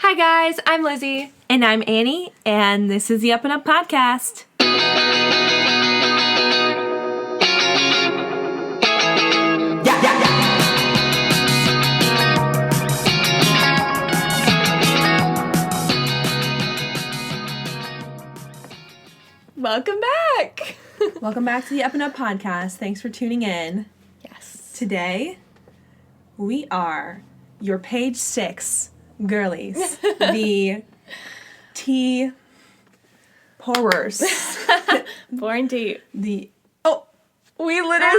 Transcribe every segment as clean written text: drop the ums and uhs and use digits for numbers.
Hi guys, I'm Lizzie. And I'm Annie, and this is the Up and Up Podcast. Welcome back. Welcome back to the Up and Up Podcast. Thanks for tuning in. Yes. Today, we are your page 6 girlies, the tea pourers. Pouring tea. We literally,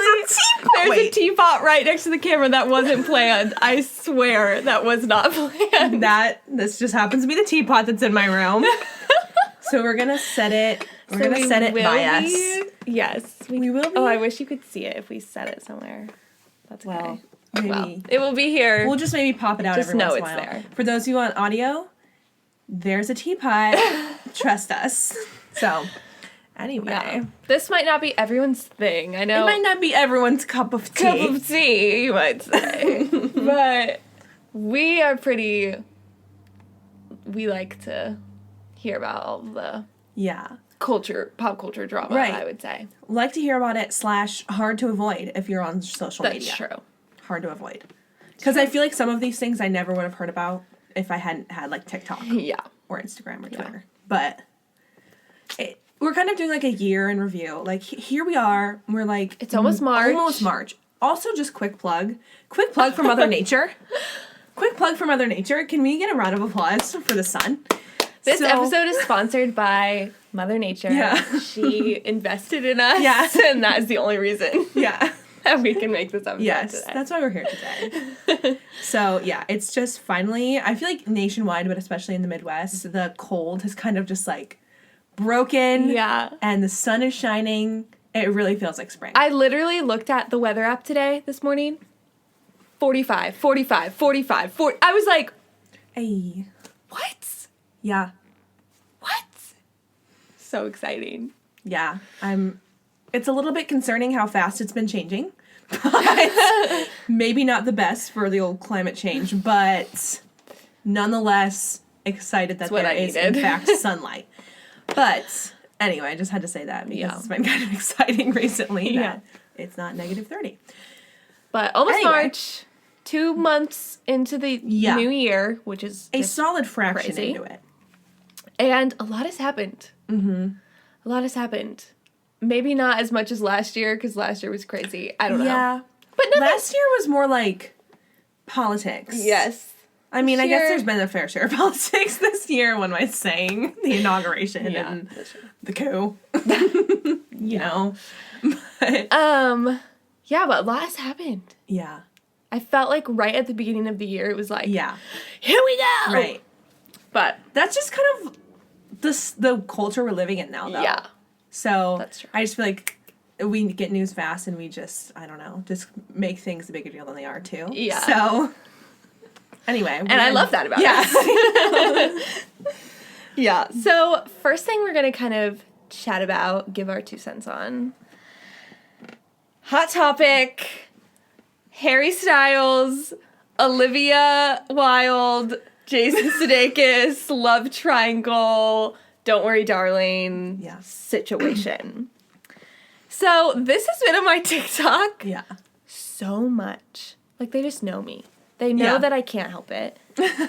there's a teapot right next to the camera that wasn't planned. I swear that was not planned. This just happens to be the teapot that's in my room. So we're gonna set it. We're gonna set it by us. Yes, we will be. Oh, I wish you could see it if we set it somewhere. That's okay. Well, maybe. Well, it will be here. We'll just maybe pop it out Just every know once in a it's while. there. For those of you on audio, there's a teapot. Trust us. So, anyway. Yeah. This might not be everyone's thing. I know. It might not be everyone's cup of tea. Cup of tea, you might say. But we are we like to hear about all the pop culture drama, Right. I would say. Like to hear about it / hard to avoid if you're on social media. That's true. Hard to avoid. Because I feel like some of these things I never would have heard about if I hadn't had like TikTok. Yeah. Or Instagram or Twitter. But we're kind of doing like a year in review. Like here we are. We're like It's almost March. Almost March. Also just quick plug for Mother Nature. Quick plug for Mother Nature. Can we get a round of applause for the sun? This episode is sponsored by Mother Nature. Yeah. She invested in us. Yeah. And that is the only reason Yeah. that we can make this episode Yes, today. that's why we're here today. So, yeah, it's just finally, I feel like nationwide, but especially in the Midwest, the cold has kind of just like broken. Yeah. And the sun is shining. It really feels like spring. I literally looked at the weather app this morning. 45, 45, 45, 40. I was like, Hey. what? Yeah. What? So exciting. Yeah. It's a little bit concerning how fast it's been changing. But maybe not the best for the old climate change, but nonetheless excited that there is in fact sunlight. But anyway, I just had to say that because it's been kind of exciting recently that it's not -30. But almost March, 2 months into the new year, which is a solid fraction crazy. into it. And a lot has happened. Mm-hmm. A lot has happened. Maybe not as much as last year, because last year was crazy. I don't know. Yeah. But last year was more like politics. Yes. I mean, I guess there's been a fair share of politics this year, one might saying. The inauguration and the coup. you know. But, yeah, but a lot has happened. yeah. I felt like right at the beginning of the year, it was like, Yeah. here we go! Right. But That's just kind of the culture we're living in now, though. yeah. So That's true. I just feel like we get news fast and we just, I don't know, just make things a bigger deal than they are, too. Yeah. So, anyway. And I love that about us. Yeah. So, first thing we're going to kind of chat about, give our 2 cents on. Hot topic. Harry Styles, Olivia Wilde, Jason Sudeikis, love triangle, Don't Worry Darling situation. So, this has been on my TikTok so much. Like, they just know me. They know that I can't help it.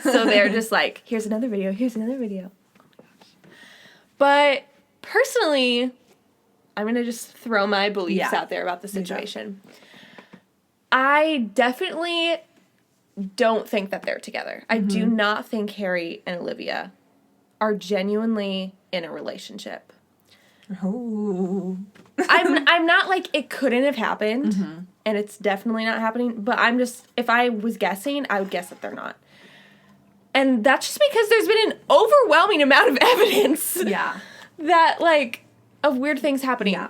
So they're just like, here's another video, here's another video. Oh my gosh. But personally, I'm going to just throw my beliefs out there about the situation. I definitely don't think that they're together. I do not think Harry and Olivia are genuinely in a relationship. Oh. I'm not like it couldn't have happened, and it's definitely not happening, but I'm just, if I was guessing, I would guess that they're not. And that's just because there's been an overwhelming amount of evidence that, like, of weird things happening. Yeah.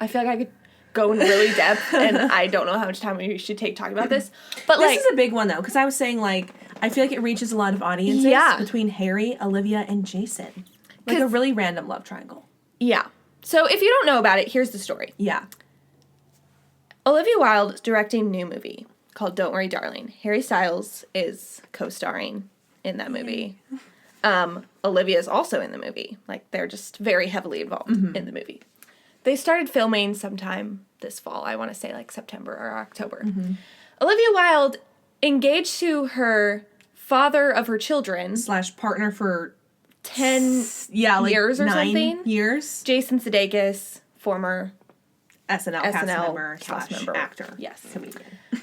I feel like I could go in really depth, and I don't know how much time we should take talking about this. But this is a big one, though, because I was saying, like, I feel like it reaches a lot of audiences between Harry, Olivia, and Jason. Like a really random love triangle. Yeah. So if you don't know about it, here's the story. Yeah. Olivia Wilde is directing a new movie called Don't Worry Darling. Harry Styles is co-starring. in that movie. Olivia is also in the movie. Like, they're just very heavily involved in the movie. They started filming sometime this fall. I want to say, like, September or October. Olivia Wilde, engaged to her father of her children. / partner for 10 like years or 9 something. years. Jason Sudeikis, former SNL cast member cast / member. actor. Yes. Comedian.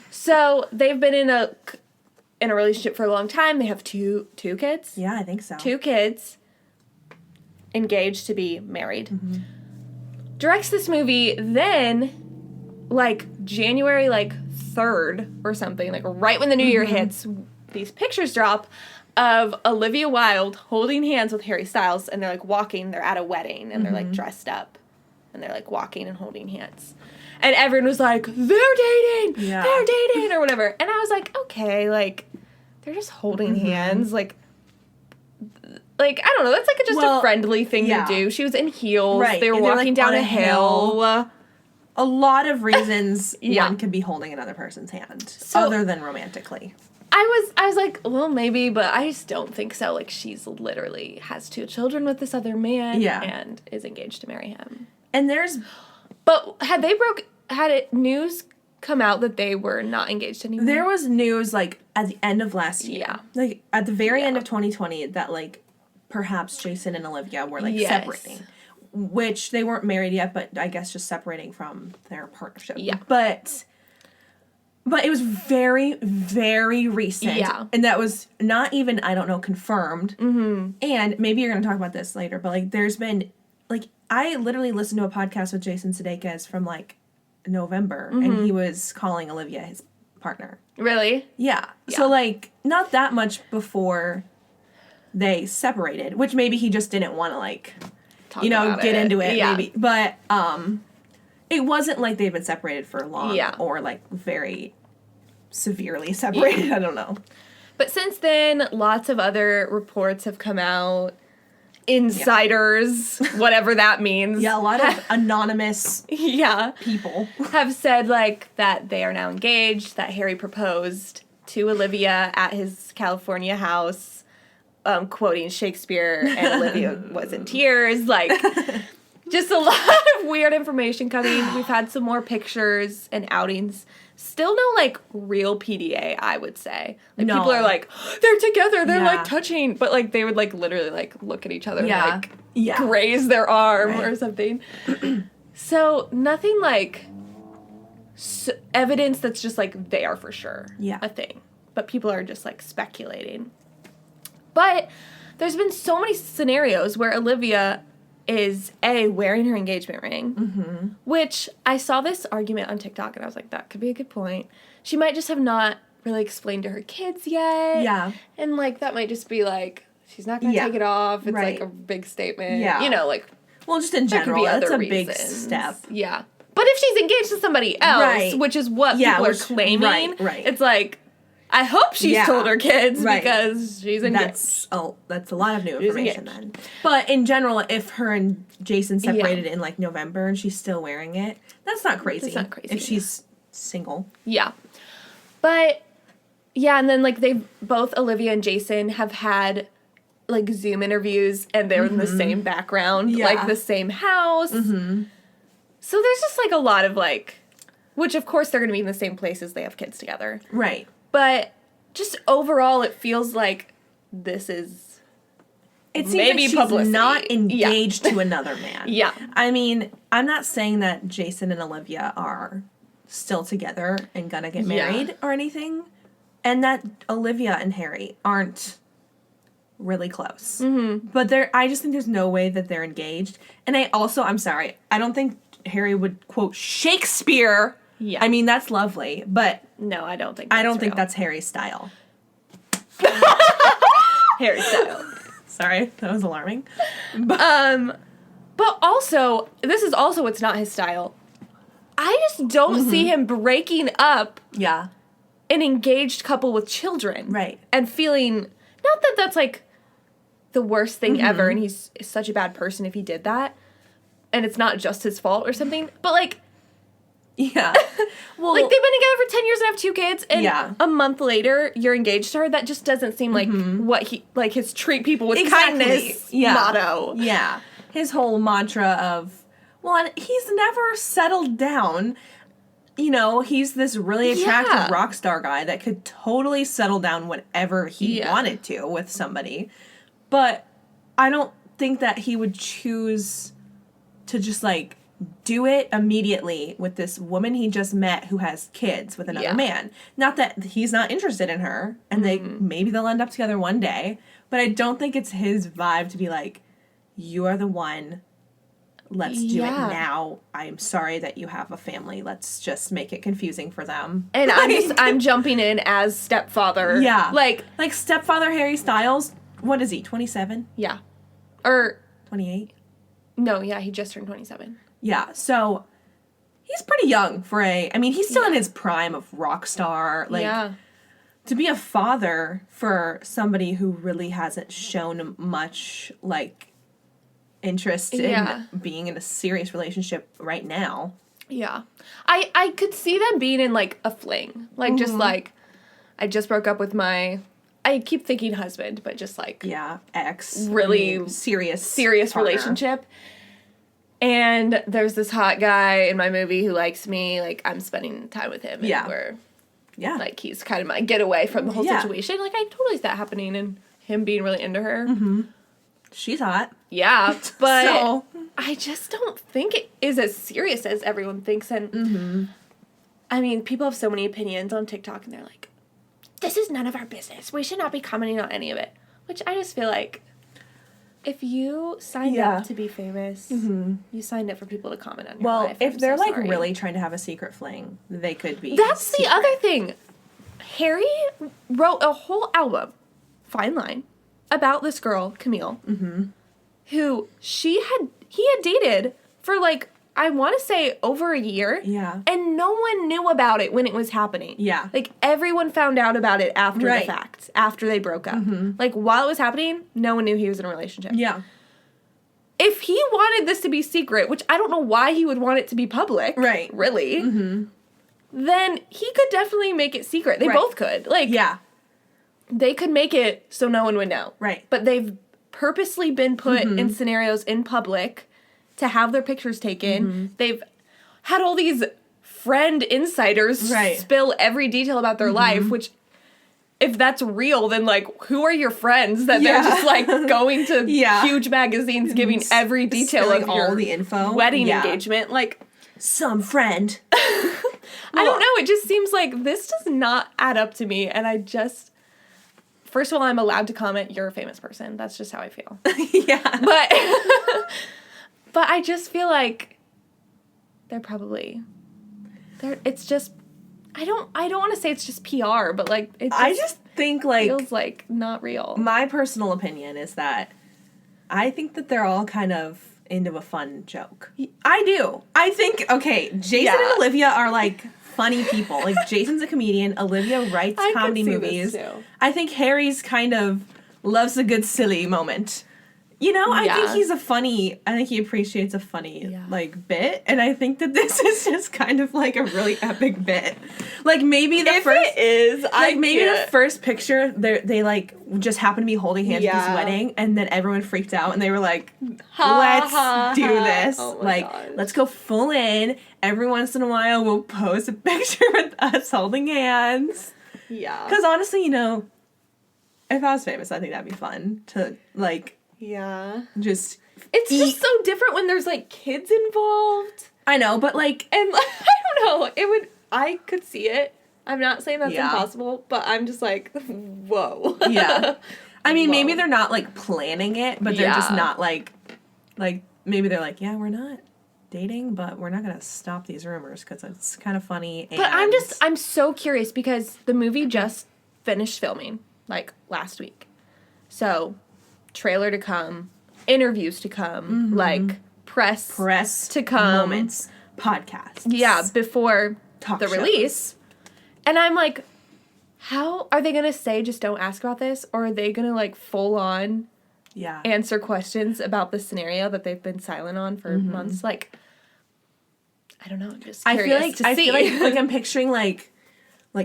So they've been in a relationship for a long time. They have two kids. Yeah, I think so. 2 kids. Engaged to be married. Directs this movie, then, like, January, like, 3rd or something, like, right when the new year hits, these pictures drop of Olivia Wilde holding hands with Harry Styles, and they're, like, walking. They're at a wedding, and they're, like, dressed up. And they're, like, walking and holding hands. And everyone was like, they're dating! Yeah. They're dating! Or whatever. And I was like, okay, like, they're just holding hands. Like, I don't know. That's, like, a friendly thing to do. She was in heels. Right. They were walking down a hill. A lot of reasons Yeah. one could be holding another person's hand, So- other than romantically. I was like, well, maybe, but I just don't think so. Like, she's literally has 2 children with this other man and is engaged to marry him. And there's... But had news come out that they were not engaged anymore? There was news, like, at the end of last year. Yeah. Like, at the very end of 2020, that, like, perhaps Jason and Olivia were, like, separating. Which, they weren't married yet, but I guess just separating from their partnership. Yeah. But it was very, very recent. Yeah. And that was not even, I don't know, confirmed. And maybe you're going to talk about this later, but, like, there's been, like, I literally listened to a podcast with Jason Sudeikis from, like, November, and he was calling Olivia his partner. Really? Yeah. So, like, not that much before they separated, which maybe he just didn't want to, like, Talk you know, about get it. into it, Yeah. maybe. But, it wasn't like they'd been separated for long Yeah. or, like, very severely separated. I don't know. But since then, lots of other reports have come out. Insiders, whatever that means. Yeah, a lot of anonymous Yeah. people. Have said, like, that they are now engaged, that Harry proposed to Olivia at his California house, quoting Shakespeare, and Olivia was in tears. Like, just a lot of weird information coming. We've had some more pictures and outings. Still no, like, real PDA, I would say. Like, No. people are like, they're together, they're, Yeah. like, touching. But, like, they would, like, literally, like, look at each other and, like, Yeah. graze their arm Right. or something. So, nothing, like, evidence that's just, like, they are for sure a thing. But people are just, like, speculating. But there's been so many scenarios where Olivia is, wearing her engagement ring, which I saw this argument on TikTok, and I was like, that could be a good point. She might just have not really explained to her kids yet. Yeah. And, like, that might just be, like, she's not going to take it off. It's, Right. like, a big statement. Yeah. You know, like, Well, just in there could general, be that's other a big reasons. step. Yeah. But if she's engaged to somebody else, Right. which is what Yeah, people are which- claiming, right. it's like, I hope she's told her kids Right. because she's engaged. That's a lot of new She's information engaged. then. But in general, if her and Jason separated in like November and she's still wearing it, that's not crazy. That's not crazy, If she's single. Yeah. But, yeah, and then, like, both Olivia and Jason have had, like, Zoom interviews, and they're in the same background, Yeah. like, the same house. So there's just, like, a lot of, like, which, of course, they're going to be in the same places. They have kids together. Right. But just overall, it feels like this is It seems maybe like she's publicity. not engaged to another man. Yeah. I mean, I'm not saying that Jason and Olivia are still together and gonna get married or anything, and that Olivia and Harry aren't really close. But I just think there's no way that they're engaged. And I'm sorry, I don't think Harry would quote Shakespeare. Yeah. I mean, that's lovely, but No, I don't think I don't think real. that's Harry's style. Harry Styles. Sorry, that was alarming. But also, this is also what's not his style. I just don't see him breaking up Yeah. an engaged couple with children. Right. And feeling, not that that's, like, the worst thing ever, and he's such a bad person if he did that, and it's not just his fault or something, but, like, Yeah. Well, Like, they've been together for 10 years and have 2 kids, and Yeah. a month later, you're engaged to her. That just doesn't seem like what he, like, his treat people with Exactly. kindness motto. Yeah. His whole mantra of, well, and he's never settled down. You know, he's this really attractive Yeah. rock star guy that could totally settle down whenever he Yeah. wanted to with somebody. But I don't think that he would choose to just, like, do it immediately with this woman he just met who has kids with another Yeah. man. Not that he's not interested in her, and maybe they'll end up together one day, but I don't think it's his vibe to be like, you are the one. Let's do it Yeah. now. I'm sorry that you have a family. Let's just make it confusing for them. And I'm jumping in as stepfather. Yeah. Like, stepfather Harry Styles, what is he, 27? yeah. Or, 28? no, yeah, he just turned 27. Yeah, so he's pretty young for he's still in his prime of rock star. Like, yeah. to be a father for somebody who really hasn't shown much, like, interest Yeah. in being in a serious relationship right now. Yeah. I could see them being in, like, a fling. Like, just, like, I just broke up with my... I keep thinking husband, but just, like... Yeah, ex. Really serious partner. relationship. And there's this hot guy in my movie who likes me. Like, I'm spending time with him. And Yeah. we're, Yeah. like, he's kind of my getaway from the whole Yeah. situation. Like, I totally see that happening and him being really into her. She's hot. Yeah, but So- I just don't think it is as serious as everyone thinks. And I mean, people have so many opinions on TikTok, and they're like, "This is none of our business. We should not be commenting on any of it." Which I just feel like, if you signed Yeah. up to be famous, you signed up for people to comment on your Well, life. if I'm they're so like sorry. really trying to have a secret fling, they could be. That's the secret. other thing. Harry wrote a whole album, Fine Line, about this girl, Camille, who he had dated for, like, I want to say over a year. Yeah. And no one knew about it when it was happening. Yeah. Like, everyone found out about it after Right. the fact, after they broke up. Like, while it was happening, no one knew he was in a relationship. Yeah. If he wanted this to be secret, which I don't know why he would want it to be public. Right. Really. Then he could definitely make it secret. They Right. both could. Like, Yeah. they could make it so no one would know. Right. But they've purposely been put in scenarios in public to have their pictures taken. They've had all these friend insiders Right. spill every detail about their life, which, if that's real, then, like, who are your friends that Yeah. they're just, like, going to Yeah. huge magazines giving every detail Spilling of all your the info. wedding Yeah. engagement? Like, Some friend. I don't know. It just seems like this does not add up to me, and I just... First of all, I'm allowed to comment, you're a famous person. That's just how I feel. Yeah. But but I just feel like they're it's just I don't want to say it's just PR, but, like, it I just think, like, feels like not real. my personal opinion is that I think that they're all kind of into a fun joke. I do. I think, okay, Jason Yeah. and Olivia are, like, funny people. Like, Jason's a comedian. Olivia writes I could comedy see this movies. too. I think Harry's kind of loves a good silly moment. You know, I Yeah. think he appreciates a funny, Yeah. like, bit. And I think that this is just kind of, like, a really epic bit. Like, maybe the If first... it is, Like, maybe the first picture, they like, just happened to be holding hands at this Yeah. wedding, and then everyone freaked out, and they were like, Ha, let's ha, do ha. this. Oh my Like, gosh. let's go full in. Every once in a while, we'll post a picture with us holding hands. Yeah. Because honestly, you know, if I was famous, I think that'd be fun to, like, Yeah. just It's eat. just so different when there's, like, kids involved. I know, but, like, And, like, I don't know. I could see it. I'm not saying that's Yeah. impossible, but I'm just like, whoa. yeah. I mean, maybe Whoa. they're not, like, planning it, but they're just Yeah. not, like, maybe they're like, yeah, we're not dating, but we're not going to stop these rumors because it's kind of funny. And But I'm so curious because the movie just finished filming, like, last week. So, trailer to come, interviews to come, like, press to come. moments, podcasts. Yeah, before Talk the shows. release. And I'm like, how are they going to say just don't ask about this? Or are they going to, like, full on Yeah. answer questions about the scenario that they've been silent on for months? Like, I don't know. I'm just I curious feel like I'm picturing like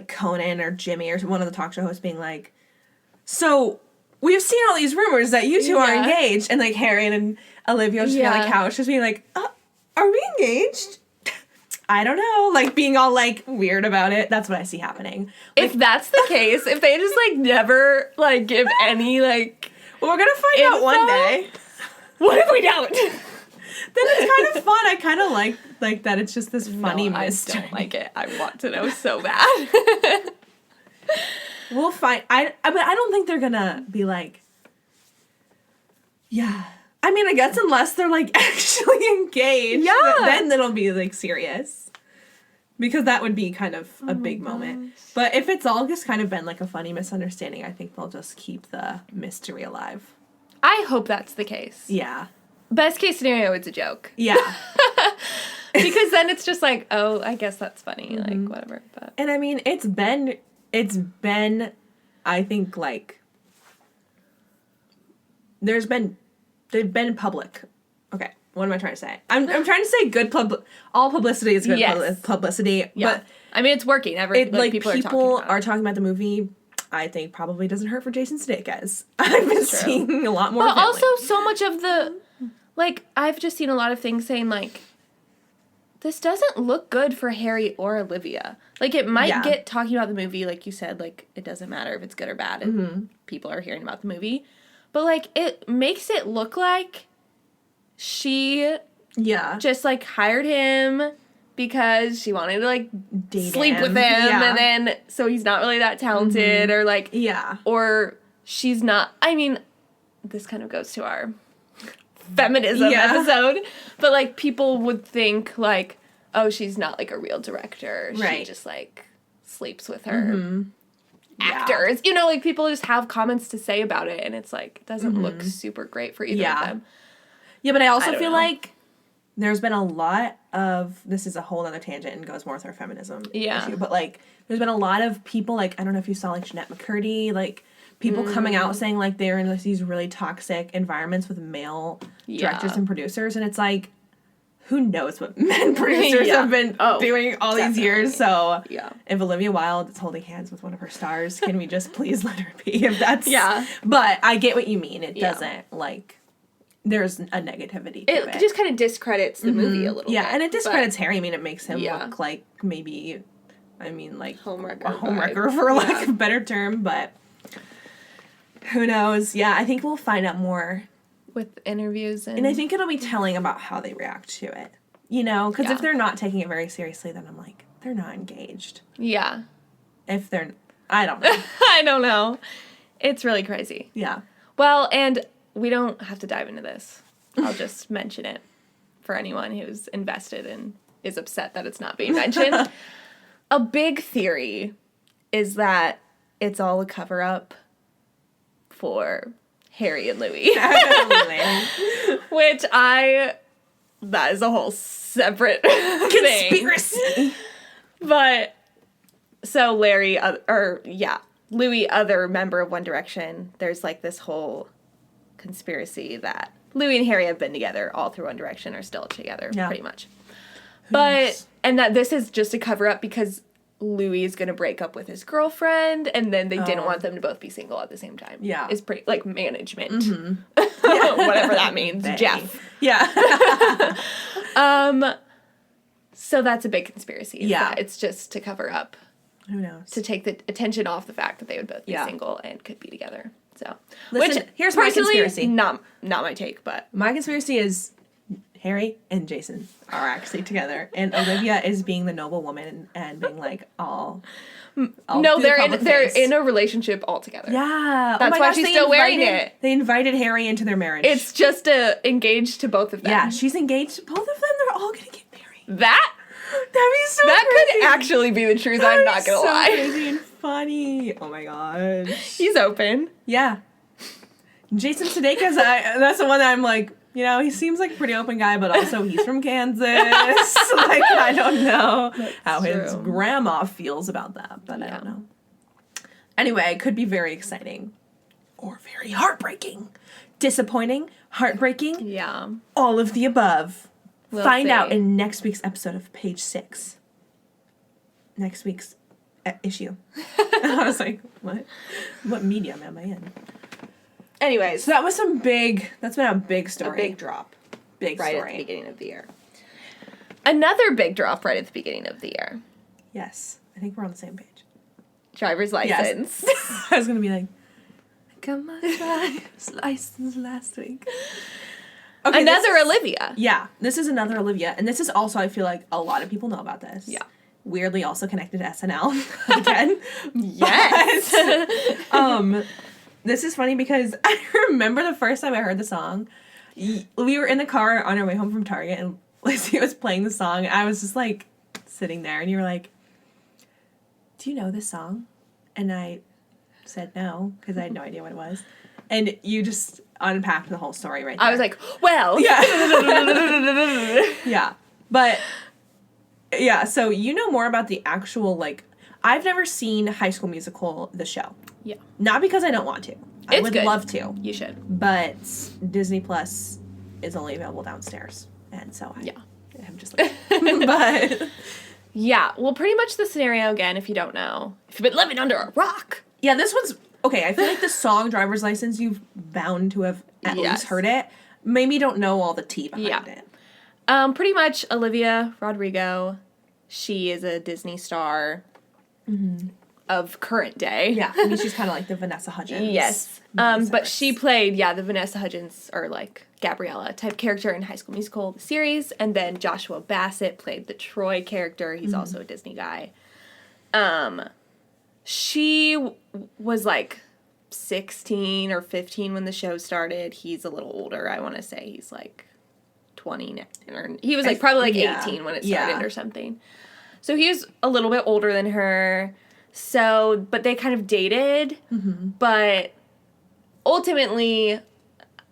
Conan or Jimmy or one of the talk show hosts being like, so we've seen all these rumors that you two are engaged, and like Harry and Olivia just being on the couch just being like, are we engaged? I don't know, like being all like weird about it. That's what I see happening. Like, if that's the case, if they just like never like give any like, well, we're gonna find out one day. What if we don't? Then it's kind of fun. I kind of like that. It's just this funny mystery. I don't like it. I want to know so bad. We'll find. But I don't think they're gonna be like. Yeah. I mean, I guess unless they're like actually engaged. Yeah. Then it'll be like serious. Because that would be kind of a big moment. But if it's all just kind of been like a funny misunderstanding, I think they'll just keep the mystery alive. I hope that's the case. Yeah. Best case scenario, it's a joke. Yeah. Because then it's just like, oh, I guess that's funny, like whatever. But and I mean, it's been, I think like, they've been public. Okay, what am I trying to say? I'm trying to say all publicity is good publicity. Yeah. But I mean, it's working. People are talking about the movie. I think probably doesn't hurt for Jason Sudeikis. I've been seeing a lot more. But also, so much of the, like, I've just seen a lot of things saying like, this doesn't look good for Harry or Olivia. Like, it might get talking about the movie, like you said, like, it doesn't matter if it's good or bad, and people are hearing about the movie. But, like, it makes it look like she just, like, hired him because she wanted to, like, sleep with him, and then, so he's not really that talented, or, like, or she's not, I mean, this kind of goes to our feminism episode, but, like, people would think, like, oh, she's not, like, a real director. Right. She just, like, sleeps with her actors. You know, like, people just have comments to say about it, and it's, like, it doesn't look super great for either of them. Yeah, but I also feel like there's been a lot of, this is a whole other tangent and goes more with our feminism issue, but, like, there's been a lot of people, like, I don't know if you saw, like, Jeanette McCurdy, like, people coming out saying, like, they're in like, these really toxic environments with male directors and producers, and it's like, who knows what men producers have been doing all these years, so if Olivia Wilde is holding hands with one of her stars, can we just please let her be, if that's... But I get what you mean, it doesn't, like... There's a negativity to it. It just kind of discredits the movie a little bit. Yeah, and it discredits Harry. I mean, it makes him look like maybe, I mean, like... a homewrecker, for lack of a better term, but... Who knows? Yeah, I think we'll find out more. With interviews and I think it'll be telling about how they react to it. You know? Because if they're not taking it very seriously, then I'm like, they're not engaged. Yeah. If they're... I don't know. I don't know. It's really crazy. Yeah. Well, and... we don't have to dive into this. I'll just mention it for anyone who's invested and is upset that it's not being mentioned. A big theory is that it's all a cover-up for Harry and Louis. Which that is a whole separate conspiracy. But, so Louis, other member of One Direction, there's like this whole... conspiracy that Louis and Harry have been together all through One Direction, are still together pretty much. And that this is just a cover up because Louis is going to break up with his girlfriend, and then they didn't want them to both be single at the same time. Yeah. It's pretty, like, management. Whatever that means. Jeff. Yeah. So that's a big conspiracy. Yeah. It's just to cover up. Who knows? To take the attention off the fact that they would both be single and could be together. So, listen, here's my conspiracy. Not my take, but my conspiracy is Harry and Jason are actually together, and Olivia is being the noble woman and being like all no, they're in a relationship altogether. Yeah, that's why she's still wearing it. They invited Harry into their marriage. It's just engaged to both of them. Yeah, she's engaged to both of them. They're all gonna get married. That'd be so. That crazy. Could actually be the truth. I'm not gonna lie. Crazy and funny. Oh my gosh. He's open. Yeah. Jason Sudeikis, that's the one that I'm like, you know, he seems like a pretty open guy, but also he's from Kansas. Like, I don't know how his grandma feels about that, but I don't know. Anyway, it could be very exciting. Or very heartbreaking. Disappointing, heartbreaking. Yeah. All of the above Find out see. in next week's episode of Page 6. Next week's issue. I was like, what? What medium am I in? Anyways, So that's been a big story. a big drop Big right story. at the beginning of the year. Another big drop right at the beginning of the year. Yes. I think we're on the same page. Driver's license. I was going to be like, I got my driver's license last week. Okay, Another Olivia. Yeah, this is another Olivia. And this is also, I feel like, a lot of people know about this. Yeah. Weirdly also connected to SNL again. Yes. But, this is funny because I remember the first time I heard the song, we were in the car on our way home from Target and Lizzie was playing the song. I was just like sitting there and you were like, do you know this song? And I said no because I had no idea what it was. And you just unpacked the whole story right there. I was like, well. Yeah. Yeah. But, yeah, so you know more about the actual, like, I've never seen High School Musical, the show. Yeah. Not because I don't want to. I It's would good. love to. You should. But Disney Plus is only available downstairs. And so I'm just like, but. Yeah. Well, pretty much the scenario again, if you don't know. If you've been living under a rock. Yeah, this one's, okay, I feel like the song Driver's License, you've bound to have at Yes. least heard it. Maybe don't know all the tea behind it. Pretty much Olivia Rodrigo. She is a Disney star of current day. Yeah, I mean, she's kind of like the Vanessa Hudgens. Yes. But she played, the Vanessa Hudgens, or like Gabriella type character in High School Musical, the series. And then Joshua Bassett played the Troy character. He's also a Disney guy. She was like 16 or 15 when the show started. He's a little older. I want to say he's like 20 now. Or he was like probably like 18 when it started or something. So he was a little bit older than her. So, but they kind of dated. But ultimately,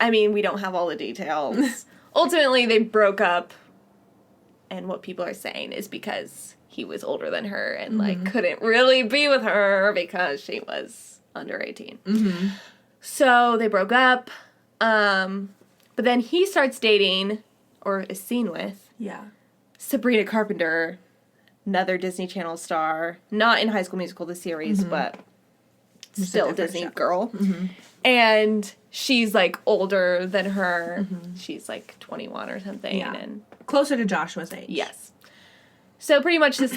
I mean, we don't have all the details. Ultimately, they broke up. And what people are saying is because he was older than her and like couldn't really be with her because she was under 18. So they broke up. But then he starts dating, or is seen with, Sabrina Carpenter, another Disney Channel star, not in High School Musical, the series, but still Disney girl. And she's like older than her. She's like 21 or something. Yeah. And closer to Joshua's age. yes. So pretty much this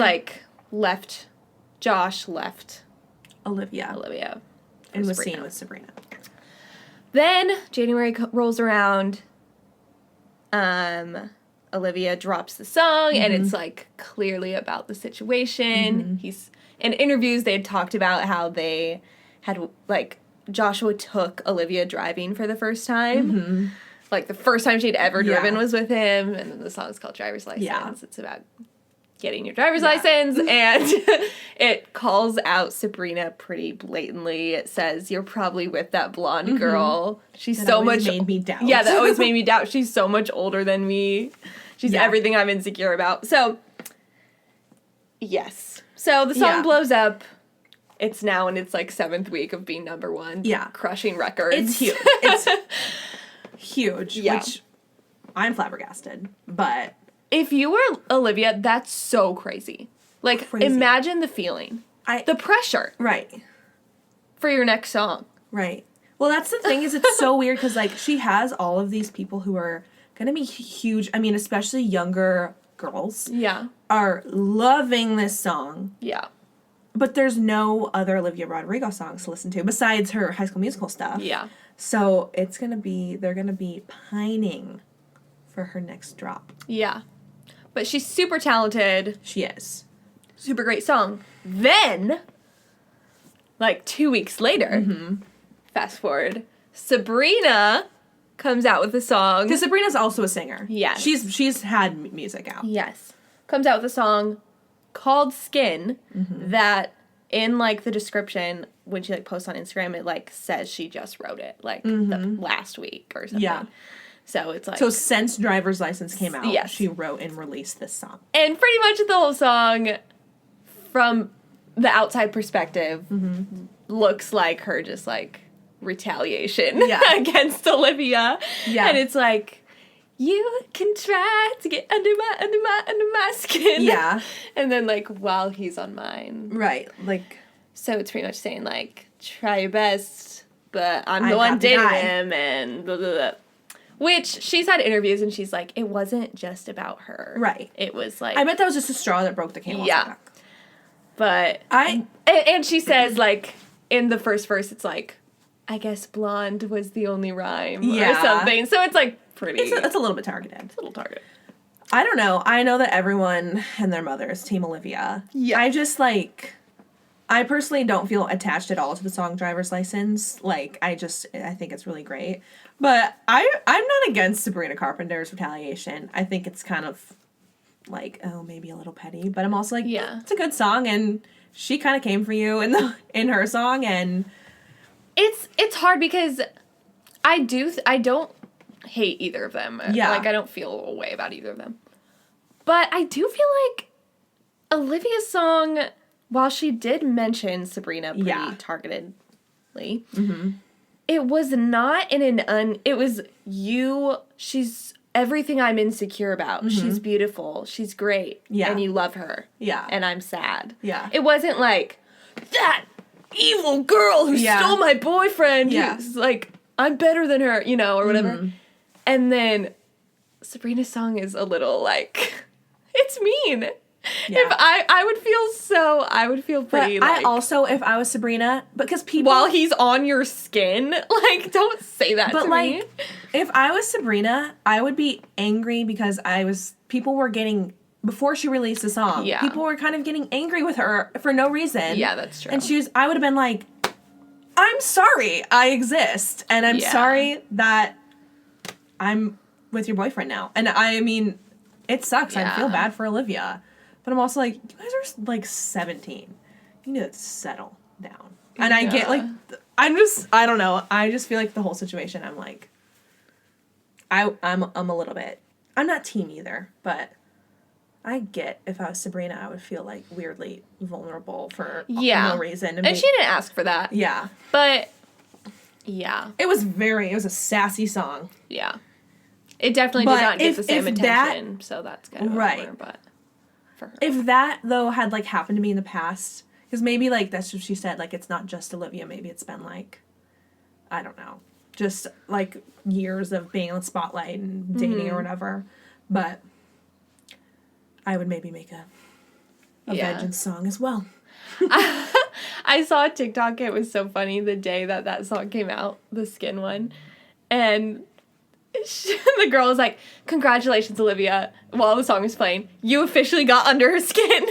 Josh left Olivia. for And was Sabrina. seen with Sabrina. Then January rolls around. Olivia drops the song, and it's like clearly about the situation. He's in interviews. They had talked about how they had like Joshua took Olivia driving for the first time. Like the first time she'd ever driven was with him, and then the song's called Driver's License. Yeah. It's about getting your driver's license, and it calls out Sabrina pretty blatantly. It says, "You're probably with that blonde girl. She's That so always much made me doubt." Yeah, that always made me doubt. She's so much older than me. She's everything I'm insecure about." So, yes. So the song blows up. It's now in its like 7th week of being number 1. Yeah. Crushing records. It's huge. It's huge. Yeah. Which I'm flabbergasted. But If you were Olivia, that's so crazy. Like, Crazy. imagine the feeling. The pressure right. for your next song. Right. Well, that's the thing is it's so weird because, like, she has all of these people who are going to be huge. I mean, especially younger girls Yeah. are loving this song. Yeah. But there's no other Olivia Rodrigo songs to listen to besides her High School Musical stuff. Yeah. So it's going to be, they're going to be pining for her next drop. Yeah. But she's super talented. She is. Super great song. Then, like 2 weeks later, fast forward, Sabrina comes out with a song. Because Sabrina's also a singer. Yes. She's had music out. Yes. Comes out with a song called Skin that in like the description when she like posts on Instagram it like says she just wrote it like the last week or something. Yeah. So it's like So since Driver's License came out, Yes. she wrote and released this song. and pretty much the whole song from the outside perspective looks like her just like retaliation Yeah. against Olivia. Yeah. And it's like you can try to get under my skin. Yeah. And then, like, while he's on mine. Right. Like. So it's pretty much saying, like, try your best, but I'm the I'm one not the dating guy. him, and blah, blah, blah. Which, she's had interviews, and she's like, it wasn't just about her. Right. It was, like... I bet that was just a straw that broke the camel's back. But... And she says, like, in the first verse, it's like, I guess blonde was the only rhyme, or something. So it's, like, pretty... It's a little bit targeted. It's a little targeted. I don't know. I know that everyone and their mother is Team Olivia. Yeah. I just, like... I personally don't feel attached at all to the song Driver's License. Like, I think it's really great. But I'm not against Sabrina Carpenter's Retaliation. I think it's kind of, like, maybe a little petty. But I'm also like, it's a good song, and she kind of came for you in her song, and... It's hard because I don't hate either of them. Yeah. Like, I don't feel a way about either of them. But I do feel like Olivia's song... While she did mention Sabrina pretty targetedly, it was not in it was she's everything I'm insecure about. She's beautiful. She's great. Yeah. And you love her. Yeah. And I'm sad. Yeah. It wasn't like, that evil girl who stole my boyfriend. Yeah. Who's like, I'm better than her, or whatever. And then Sabrina's song is a little like, it's mean. Yeah. If I would feel pretty, but like... I also, if I was Sabrina, because people... While he's on your skin, like, don't say that to me. But, like, if I was Sabrina, I would be angry because people were getting... Before she released the song, people were kind of getting angry with her for no reason. Yeah, that's true. And I would have been like, I'm sorry I exist, and I'm sorry that I'm with your boyfriend now. And I mean, it sucks. I feel bad for Olivia. But I'm also like, you guys are, like, 17. You need to settle down. And I get, like, I don't know. I just feel like the whole situation, I'm like, I'm a little bit, I'm not team either, but I get if I was Sabrina, I would feel, like, weirdly vulnerable for no reason. And she didn't ask for that. Yeah. But, It was a sassy song. Yeah. It definitely did not get the same attention, so that's kind of a bummer, but... If that, though, had, like, happened to me in the past, because maybe, like, that's what she said, like, it's not just Olivia, maybe it's been, like, I don't know, just, like, years of being on the spotlight and dating or whatever, but I would maybe make a vengeance song as well. I saw a TikTok, it was so funny, the day that song came out, the Skin one, and... the girl was like, congratulations, Olivia, while the song was playing, you officially got under her skin.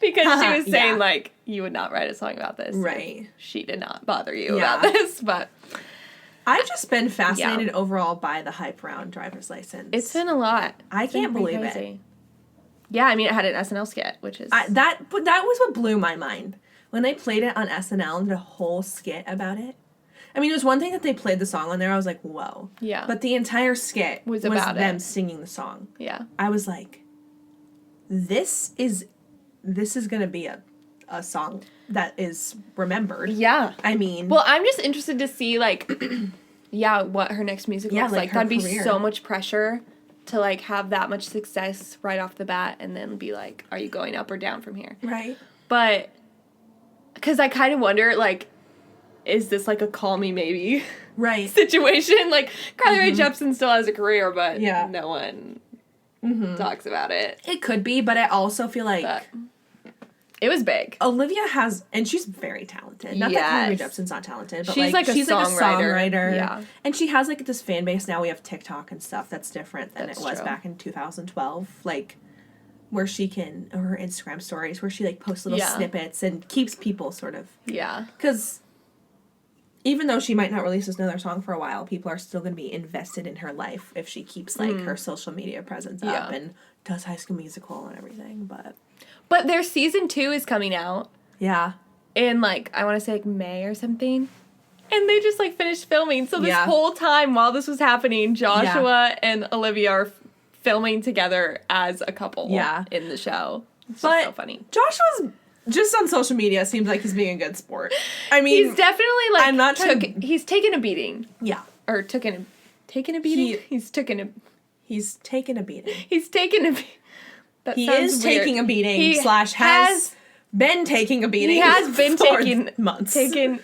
Because she was saying, like, you would not write a song about this. Right. She did not bother you about this, but... I've just been fascinated overall by the hype around Driver's License. It's been a lot. I can't believe it. Yeah, I mean, it had an SNL skit, which is... That was what blew my mind. When they played it on SNL and did a whole skit about it. I mean, it was one thing that they played the song on there. I was like, whoa. Yeah. But the entire skit was about them singing the song. Yeah. I was like, this is going to be a song that is remembered. Yeah. I mean. Well, I'm just interested to see, like, what her next music looks like. That'd be so much pressure to, like, have that much success right off the bat and then be like, are you going up or down from here? Right. But, because I kind of wonder, like, is this, like, a call me maybe situation? Like, Carly Rae Jepsen still has a career, but no one talks about it. It could be, but I also feel like... But it was big. Olivia has... And she's very talented. Not that Carly Rae Jepsen's not talented, but, she's like a songwriter. Yeah. And she has, like, this fan base now. We have TikTok and stuff that's different than it was back in 2012. Like... where she can, or her Instagram stories, where she, like, posts little snippets and keeps people sort of... Yeah. Because even though she might not release another song for a while, people are still going to be invested in her life if she keeps, like, her social media presence up and does High School Musical and everything, But their season 2 is coming out. Yeah. In, like, I want to say, like, May or something. And they just, like, finished filming. So this whole time while this was happening, Joshua and Olivia are filming together as a couple in the show. It's just so funny. Joshua's just on social media seems like he's being a good sport. I mean, he's definitely like he's taken a beating. Yeah. Or taken a beating. He's taken a He's taken a beating. He's taken a beating. He is taking a beating. He has been taking a beating. He has been taking months. He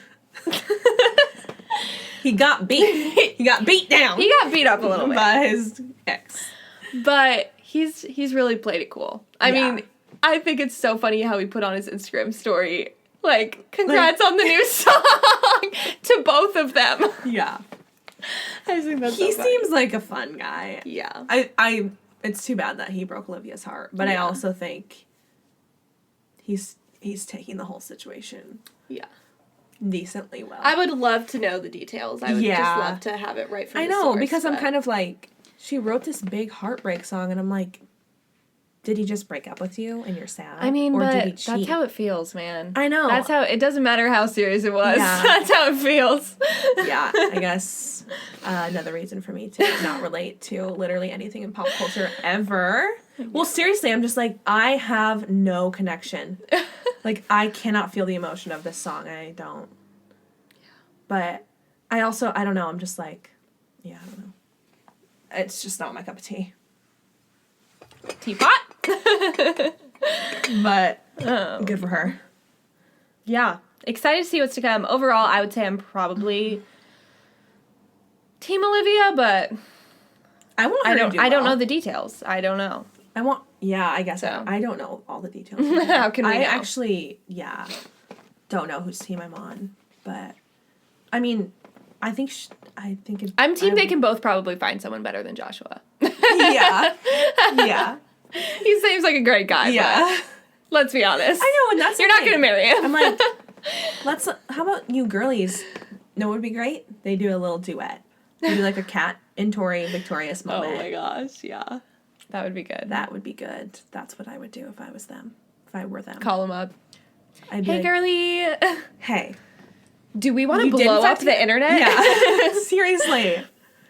got beat. He got beat down. He got beat up a little bit by his ex. But he's really played it cool. I mean, I think it's so funny how he put on his Instagram story, like, congrats on the new song to both of them. Yeah. I think that's he seems like a fun guy. Yeah. It's too bad that he broke Olivia's heart, but I also think he's taking the whole situation decently well. I would love to know the details. I would just love to have it right from the source. Because I'm kind of like, she wrote this big heartbreak song, and I'm like, did he just break up with you and you're sad? I mean, or but did he cheat? that's how it feels, man. I know. That's how, it doesn't matter how serious it was. Yeah. That's how it feels. Yeah, I guess another reason for me to not relate to literally anything in pop culture ever. Well, seriously, I'm just like, I have no connection. Like, I cannot feel the emotion of this song. I don't. Yeah. But I don't know. I'm just like, I don't know. It's just not my cup of tea. Teapot? But good for her. Yeah. Excited to see what's to come. Overall, I would say I'm probably Team Olivia, but I want her to do well. I don't know the details. I don't know. I guess so. I don't know all the details. How can we know? Actually, don't know whose team I'm on. But, I mean, I'm team they can both probably find someone better than Joshua. Yeah. Yeah. He seems like a great guy, but let's be honest. I know, and that's You're not going to marry him. I'm like, how about you girlies? No, what would be great? They do a little duet. They do like a Kat and Tori Victorious moment. Oh my gosh, yeah. That would be good. That would be good. That's what I would do if I was them. If I were them. Call them up. I'd be hey, girly. Hey. Do we want to blow up the internet? Yeah. Seriously.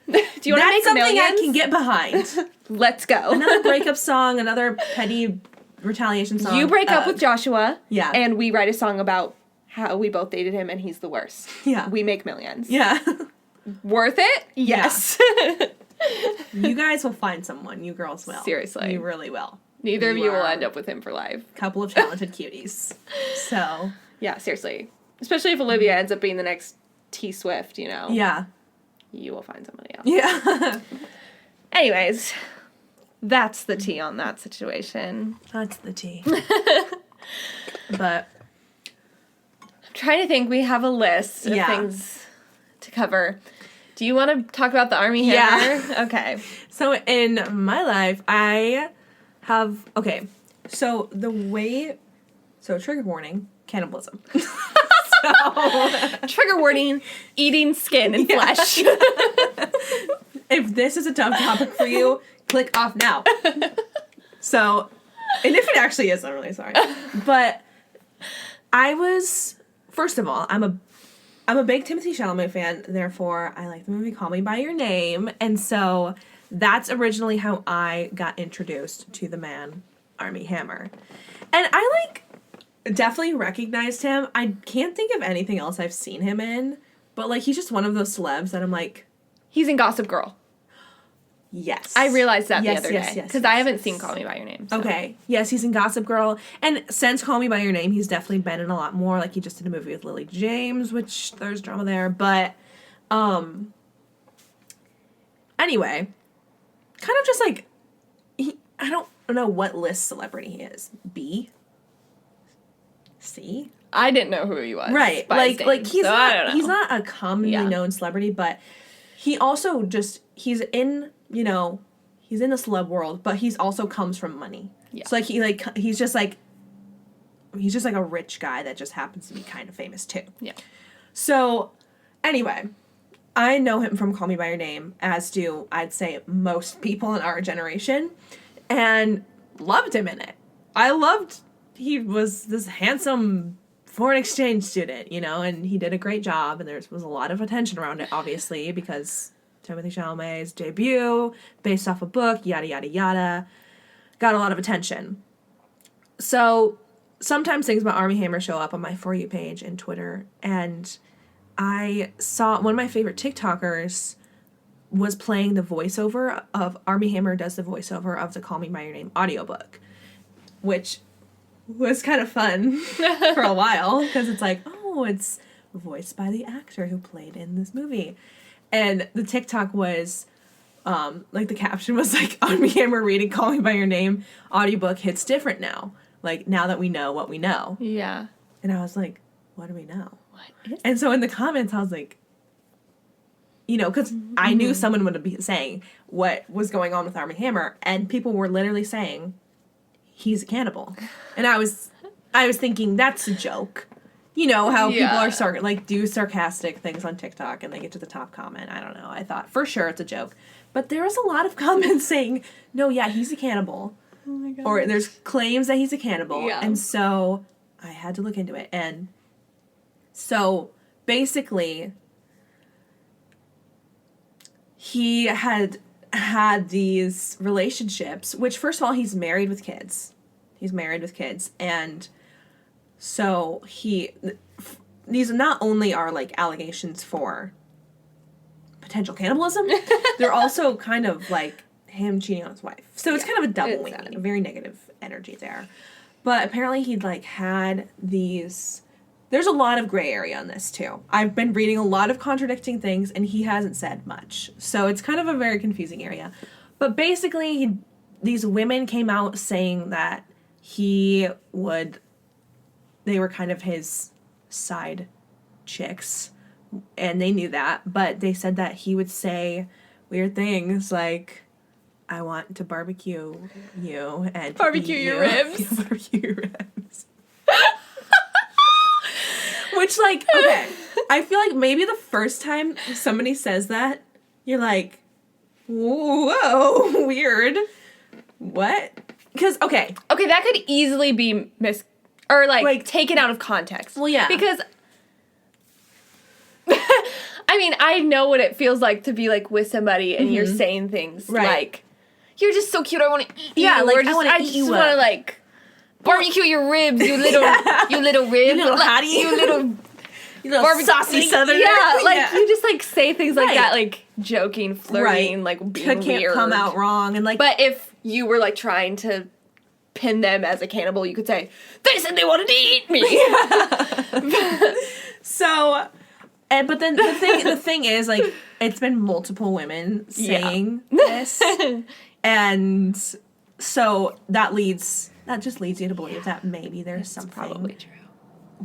Do you want to make something millions? I can get behind. Let's go. Another breakup song, another petty retaliation song. You break up with Joshua. Yeah. And we write a song about how we both dated him and he's the worst. Yeah. We make millions. Yeah. Worth it? Yes. Yeah. You guys will find someone. You girls will. Seriously. You really will. Neither of you will end up with him for life. Couple of talented cuties. So. Yeah, seriously. Especially if Olivia ends up being the next T Swift, you know. Yeah. You will find somebody else. Yeah. Anyways, that's the tea on that situation. That's the tea. But I'm trying to think. We have a list of things to cover. Do you want to talk about the Armie Hammer? Yeah. Okay. So in my life, I have... Okay. So trigger warning, cannibalism. Trigger warning, eating skin and flesh. If this is a tough topic for you, click off now. So, and if it actually is, I'm really sorry. But first of all, I'm a big Timothée Chalamet fan, therefore I like the movie Call Me By Your Name, and so that's originally how I got introduced to the man, Armie Hammer. And I definitely recognized him. I can't think of anything else I've seen him in, but he's just one of those celebs that I'm like... He's in Gossip Girl. Yes. I realized that the other day. Because I haven't seen Call Me By Your Name. So. Okay. Yes, he's in Gossip Girl. And since Call Me By Your Name, he's definitely been in a lot more. He just did a movie with Lily James, which there's drama there. But, anyway, kind of just I don't know what list celebrity he is. B? C? I didn't know who he was. Right. He's not a commonly known celebrity, but he also he's in the celeb world, but he's also comes from money. Yeah. So he's just like a rich guy that just happens to be kind of famous too. Yeah. So anyway, I know him from Call Me By Your Name, as do I'd say most people in our generation, and loved him in it. He was this handsome foreign exchange student, and he did a great job, and there was a lot of attention around it, obviously, because Timothée Chalamet's debut, based off a book, yada, yada, yada, got a lot of attention. So sometimes things about Armie Hammer show up on my For You page and Twitter, and I saw one of my favorite TikTokers was playing the voiceover of Armie Hammer does the voiceover of the Call Me by Your Name audiobook, which was kind of fun for a while because it's like, oh, it's voiced by the actor who played in this movie. And the TikTok was like the caption was like, Armie Hammer reading Call Me by Your Name audiobook hits different now. Like, now that we know what we know. Yeah. And I was like, what do we know? What is And so in the comments, I was like, you know, because I knew someone would be saying what was going on with Armie Hammer, and people were literally saying, he's a cannibal. And I was thinking, that's a joke. You know, how people are do sarcastic things on TikTok and they get to the top comment. I don't know. I thought, for sure, it's a joke. But there was a lot of comments saying, no, yeah, he's a cannibal. Oh my god. Or there's claims that he's a cannibal. Yeah. And so I had to look into it. And so basically, he had these relationships, which, first of all, he's married with kids. And so these not only are like allegations for potential cannibalism, they're also kind of like him cheating on his wife. So it's kind of a double whammy, a very negative energy there. But apparently he'd like had these, there's a lot of gray area on this too. I've been reading a lot of contradicting things and he hasn't said much. So it's kind of a very confusing area. But basically these women came out saying that they were kind of his side chicks, and they knew that, but they said that he would say weird things like, I want to barbecue you and Barbecue your ribs. Barbecue your ribs. Which, like, okay, I feel like maybe the first time somebody says that, you're like, whoa, weird. What? Because, okay, that could easily be taken out of context. Well, yeah. Because, I mean, I know what it feels like to be, like, with somebody and you're saying things like, you're just so cute, I want to eat you. Yeah, like, or just, I just want to, like, barbecue your ribs, you little rib. You little hottie. You little barbecue saucy southerner. Yeah, like, you just, like, say things like that, like, joking, flirting, like, being can't weird. Come out wrong, and, like... But if you were, like, trying to pin them as a cannibal, you could say, they said they wanted to eat me. So, but then the thing is, like, it's been multiple women saying this, and so that just leads you to believe that maybe there's something Probably true.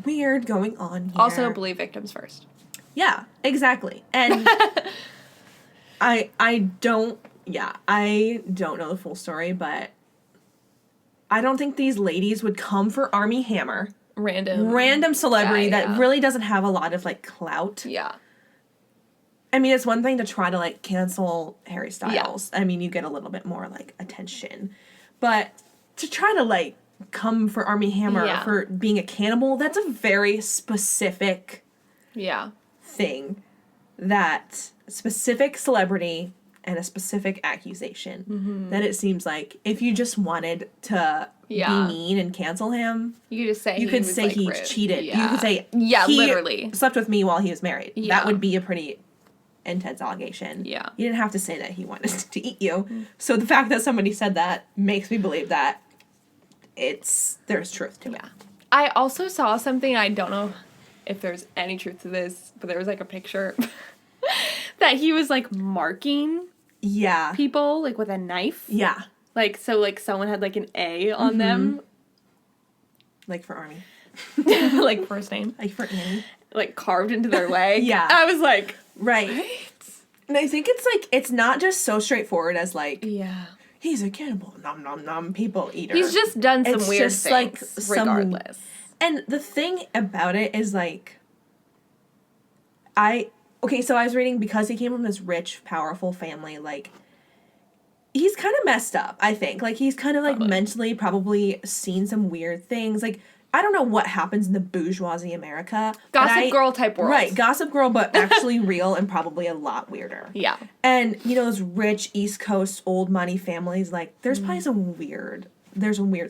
weird going on here. Also, believe victims first. Yeah, exactly. And I don't know the full story, but I don't think these ladies would come for Armie Hammer. Random celebrity that really doesn't have a lot of, like, clout. Yeah. I mean, it's one thing to try to, like, cancel Harry Styles. Yeah. I mean, you get a little bit more, like, attention. But to try to, like, come for Armie Hammer for being a cannibal, that's a very specific thing. That specific celebrity and a specific accusation that it seems like if you just wanted to be mean and cancel him, you could just say he cheated. Yeah. You could say he literally slept with me while he was married. Yeah. That would be a pretty intense allegation. Yeah. You didn't have to say that he wanted to eat you. So the fact that somebody said that makes me believe that there's truth to it. Yeah. I also saw something, I don't know if there's any truth to this, but there was, like, a picture that he was, like, marking people, like, with a knife. Yeah. Like, so, like, someone had, like, an A on them. Like for Armie. Like, first name. Like for Annie. Like, carved into their leg. Yeah. I was like, right. And I think it's, like, it's not just so straightforward as, like, he's a cannibal, nom nom nom, people eater. He's just done some it's weird just, things, like, regardless. And the thing about it is, like, so I was reading, because he came from this rich, powerful family, like, he's kind of messed up, I think. Like, he's kind of, like, mentally probably seen some weird things. Like, I don't know what happens in the bourgeoisie America. Gossip Girl type world. Right, Gossip Girl, but actually real and probably a lot weirder. Yeah. And, you know, those rich East Coast old money families, like, there's probably some weird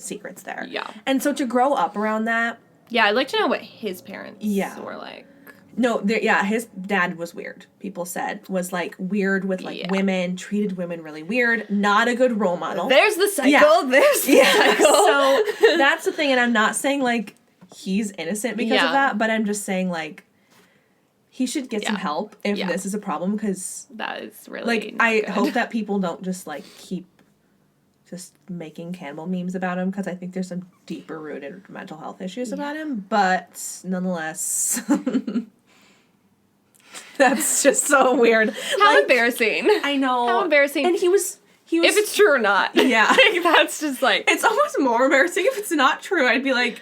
secrets there. Yeah. And so to grow up around that. Yeah, I'd like to know what his parents were like. No, his dad was weird. People said was like weird with like women, treated women really weird. Not a good role model. There's the cycle. There's the cycle. So that's the thing, and I'm not saying like he's innocent because of that, but I'm just saying like he should get some help if this is a problem, because that is really like I hope that people don't just like keep just making cannibal memes about him, because I think there's some deeper rooted mental health issues about him. But nonetheless. That's just so weird. How embarrassing. I know. How embarrassing. And he was if it's true or not. Yeah. Like, that's just like... It's almost more embarrassing if it's not true. I'd be like,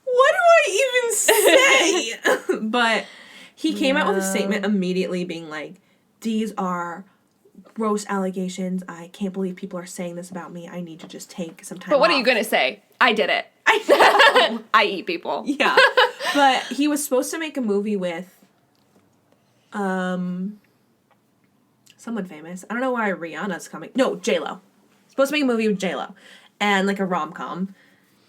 what do I even say? But he came out with a statement immediately being like, these are gross allegations. I can't believe people are saying this about me. I need to just take some time But what off. are you going to say? I did it. I know. I eat people. Yeah. But he was supposed to make a movie with someone famous. I don't know why Rihanna's coming. No, J-Lo. Supposed to make a movie with J-Lo. And like a rom-com.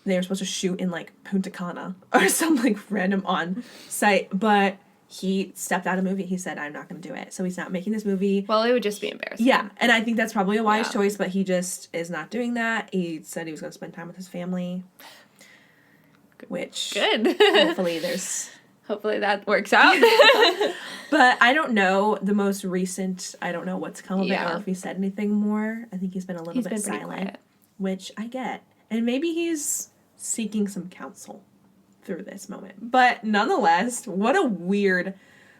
They were supposed to shoot in like Punta Cana or some like random on site, but he stepped out of the movie. He said, I'm not going to do it. So he's not making this movie. Well, it would just be embarrassing. Yeah, and I think that's probably a wise choice, but he just is not doing that. He said he was going to spend time with his family. Which good. Hopefully that works out. But I don't know the most recent. I don't know what's come of it or if he said anything more. I think he's been a little bit silent, which I get, and maybe he's seeking some counsel through this moment. But nonetheless, what a weird,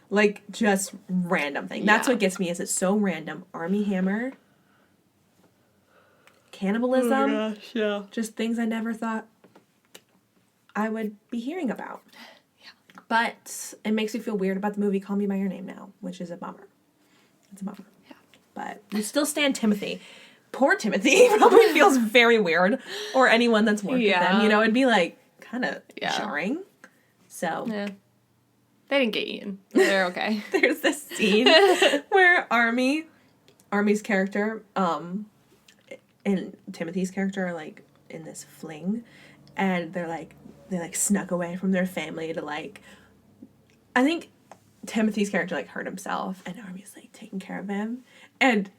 like, just random thing. That's what gets me. Is it's so random? Armie Hammer, cannibalism. Oh gosh, yeah. Just things I never thought I would be hearing about. Yeah. But it makes me feel weird about the movie Call Me By Your Name now, which is a bummer. It's a bummer. Yeah. But we still stand Timothy. Poor Timothy probably feels very weird. Or anyone that's worked with him. You know, it'd be like kind of jarring. So. Yeah. They didn't get eaten. They're okay. There's this scene where Armie's character, and Timothy's character are like in this fling, and they snuck away from their family to like, I think Timothy's character like hurt himself, and Armie's like taking care of him, and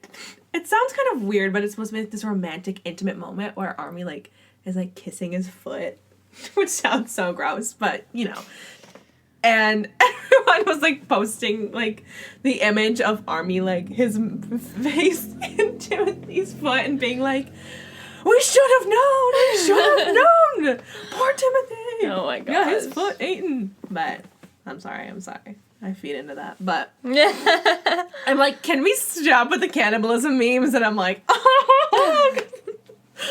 it sounds kind of weird, but it's supposed to be like this romantic, intimate moment where Armie like is like kissing his foot, which sounds so gross, but you know. And everyone was, like, posting, like, the image of Armie, like, his face in Timothy's foot and being like, we should have known! Poor Timothy! Oh, my God. Yeah, his foot eaten. But, I'm sorry. I feed into that. But, I'm like, can we stop with the cannibalism memes? And I'm like, oh,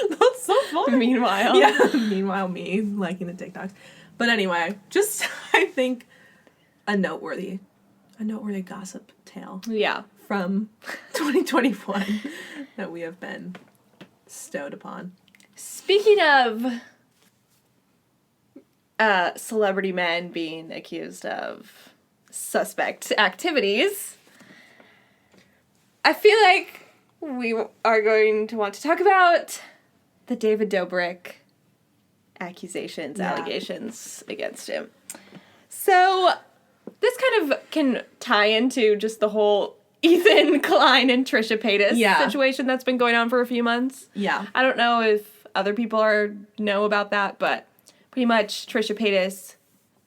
that's so funny. Meanwhile. Yeah, meanwhile me liking the TikToks. But anyway, just, I think, a noteworthy gossip tale. Yeah. From 2021 that we have been stowed upon. Speaking of celebrity men being accused of suspect activities, I feel like we are going to want to talk about the David Dobrik allegations against him. So this kind of can tie into just the whole Ethan Klein and Trisha Paytas situation that's been going on for a few months. Yeah. I don't know if other people know about that, but pretty much Trisha Paytas,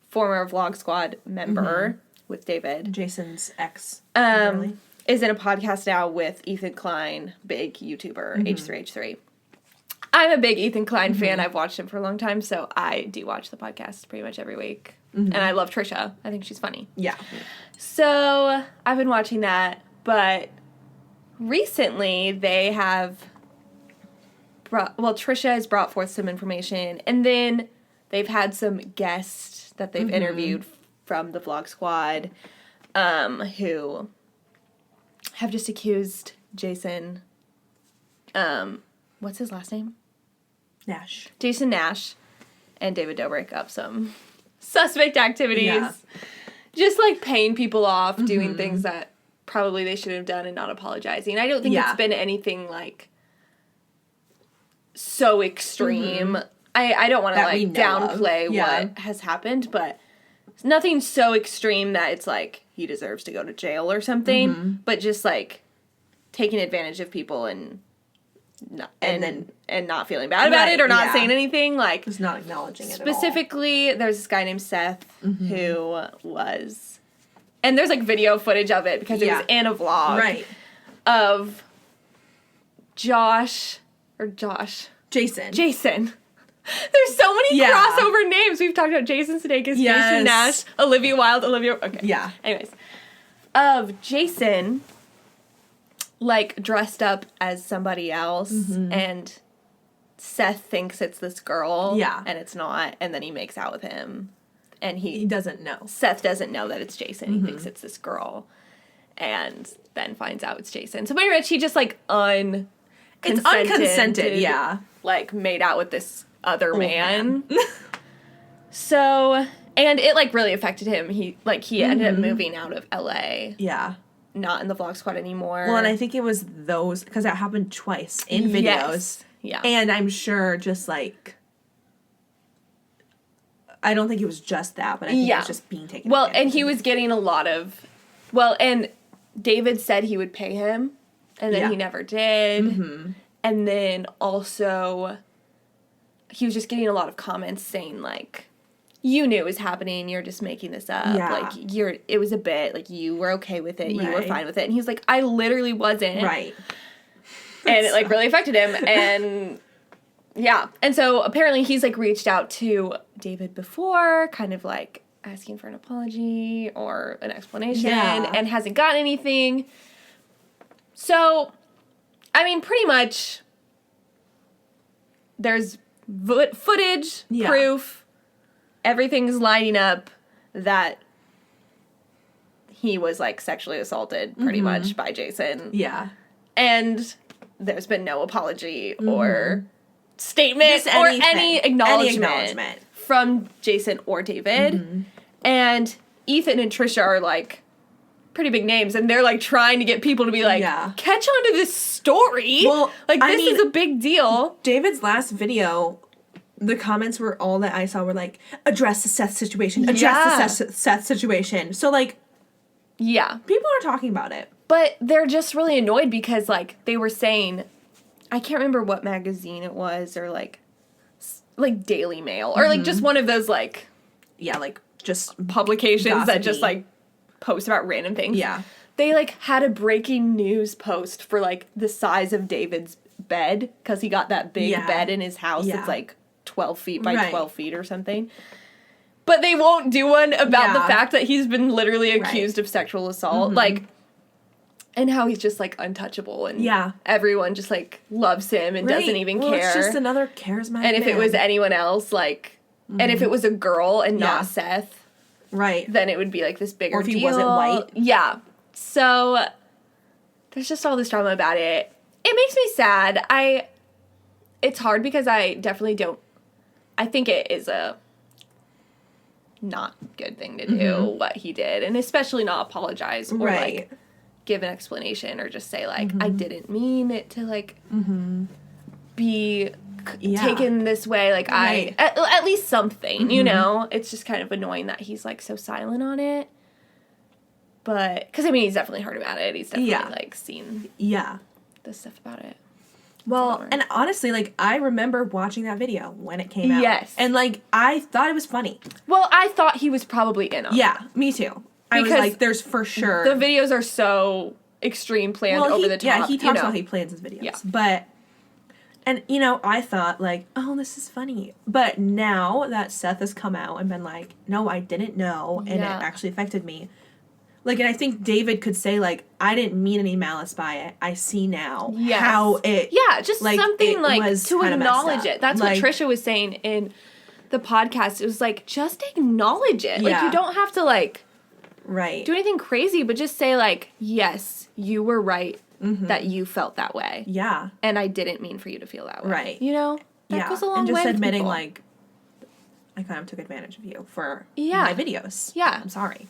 former Vlog Squad member with David. Jason's ex. Is in a podcast now with Ethan Klein, big YouTuber, H3H3. I'm a big Ethan Klein fan. I've watched him for a long time, so I do watch the podcast pretty much every week. And I love Trisha. I think she's funny. Yeah. So I've been watching that, but recently they have Trisha has brought forth some information, and then they've had some guests that they've interviewed from the Vlog Squad who have just accused Jason, what's his last name? Nash. Jason Nash and David Dobrik of some suspect activities. Yeah. Just, like, paying people off, doing things that probably they should have done and not apologizing. I don't think it's been anything, like, so extreme. I don't want to, like, downplay what has happened, but nothing so extreme that it's like he deserves to go to jail or something, but just like taking advantage of people and not feeling bad about it or not saying anything, like just not acknowledging it specifically at all. There's this guy named Seth who was, and there's like video footage of it because it was in a vlog of Jason. There's so many crossover names. We've talked about Jason Sudeikis, Jason Nash, Olivia Wilde, okay. Yeah. Anyways, of Jason, like, dressed up as somebody else, and Seth thinks it's this girl, and it's not, and then he makes out with him, and he doesn't know. Seth doesn't know that it's Jason. He thinks it's this girl, and then finds out it's Jason. So pretty much he just, like, It's unconsented, like, made out with this other man. So, and it, like, really affected him. He ended up moving out of LA. Yeah. Not in the Vlog Squad anymore. Well, and I think it was those, because that happened twice in videos. Yes. Yeah. And I'm sure just, like, I don't think it was just that, but I think it was just being taken advantage and he was getting a lot of, and David said he would pay him, and then he never did. And then also, he was just getting a lot of comments saying, like, you knew it was happening, you're just making this up. Yeah. Like, it was a bit, like, you were okay with it, you were fine with it. And he was like, I literally wasn't. Right. And it, like, really affected him, and, yeah. And so, apparently, he's, like, reached out to David before, kind of, like, asking for an apology or an explanation, and hasn't gotten anything. So, I mean, pretty much, there's footage, proof, everything's lining up that he was, like, sexually assaulted, pretty much, by Jason. Yeah. And there's been no apology or statement or any acknowledgement from Jason or David. And Ethan and Trisha are, like, pretty big names, and they're, like, trying to get people to be like, catch on to this story. Well, like, this is a big deal. David's last video, the comments were all that I saw were like, address the Seth situation, address the Seth situation. So, like, people are talking about it. But they're just really annoyed because, like, they were saying, I can't remember what magazine it was, or, like Daily Mail, or, like, just one of those, like... Yeah, like, just... publications gossipy. that just, like, post about random things. Yeah. They, like, had a breaking news post for, like, the size of David's bed, because he got that big bed in his house that's, like, 12 feet by 12 feet or something. But they won't do one about the fact that he's been literally accused of sexual assault. Like... And how he's just, like, untouchable, and everyone just, like, loves him and doesn't even care. It's just another charismatic And if it was anyone else, like, and if it was a girl and not Seth, then it would be, like, this bigger deal. Or if he wasn't white. Yeah. So, there's just all this drama about it. It makes me sad. It's hard because I definitely don't, I think it is a not good thing to do, what he did, and especially not apologize, or, like, give an explanation, or just say, like, I didn't mean it to, like, be taken this way, like, at least something, you know? It's just kind of annoying that he's, like, so silent on it. But, because, I mean, he's definitely heard about it. He's definitely, like, seen the stuff about it. Well, and honestly, like, I remember watching that video when it came out. Yes. And, like, I thought it was funny. Well, I thought he was probably in on it. Yeah, me too. I was like, there's for sure. The videos are so extreme, planned, over the top. Yeah, he talks about how he plans his videos. Yeah. But, and, you know, I thought, like, oh, this is funny. But now that Seth has come out and been like, no, I didn't know, and it actually affected me. Like, and I think David could say, like, I didn't mean any malice by it. I see now how it... Yeah, just like, something, like, to acknowledge it. That's like, what Trisha was saying in the podcast. It was like, just acknowledge it. Like, you don't have to, like... do anything crazy, but just say, like, yes, you were right that you felt that way. Yeah. And I didn't mean for you to feel that way. Right. You know? That goes a long way. And just admitting, people. like, I kind of took advantage of you for my videos. Yeah. I'm sorry.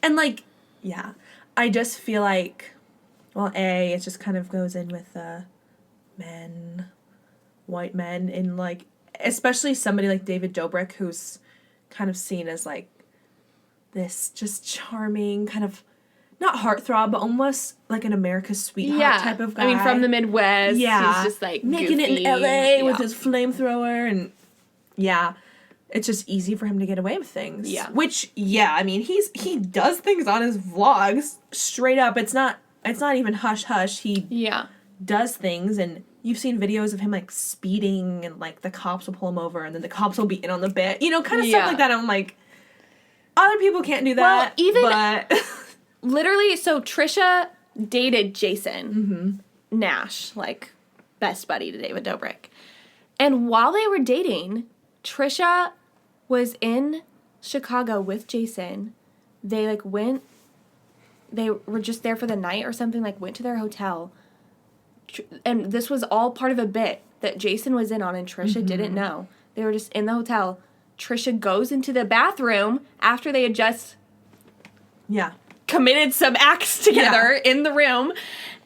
And, like, I just feel like, well, it just kind of goes in with white men, in, like, especially somebody like David Dobrik, who's kind of seen as like this just charming kind of not heartthrob, but almost like an America's sweetheart type of guy. I mean, from the Midwest. Yeah. He's just like making goofy. it in LA with his flamethrower and it's just easy for him to get away with things. Yeah. Which, I mean, he does things on his vlogs straight up. It's not even hush hush. He does things, and you've seen videos of him like speeding, and like the cops will pull him over, and then the cops will be in on the bit, you know, kind of stuff like that. I'm like, other people can't do that. Well, but literally, so Trisha dated Jason Nash, like best buddy to David Dobrik, and while they were dating, Trisha was in Chicago with Jason. They they were just there for the night or something, like went to their hotel. And this was all part of a bit that Jason was in on and Trisha didn't know. They were just in the hotel. Trisha goes into the bathroom after they had just committed some acts together in the room.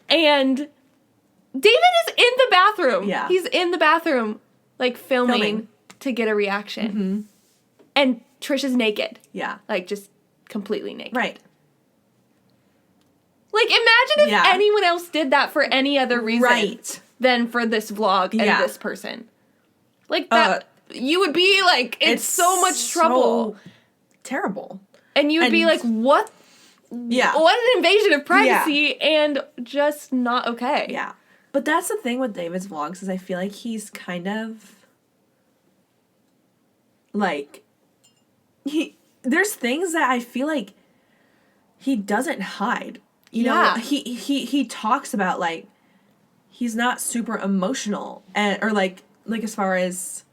And David is in the bathroom. Yeah. He's in the bathroom, like filming. To get a reaction. And Trisha's naked. Yeah. Like, just completely naked. Right. Like, imagine if anyone else did that for any other reason than for this vlog and this person. Like, that, you would be like, it's so much trouble. Terrible. And you would be like, what? Yeah. What an invasion of privacy and just not okay. Yeah. But that's the thing with David's vlogs is I feel like he's kind of like there's things that I feel like he doesn't hide. You know, he talks about like he's not super emotional or like as far as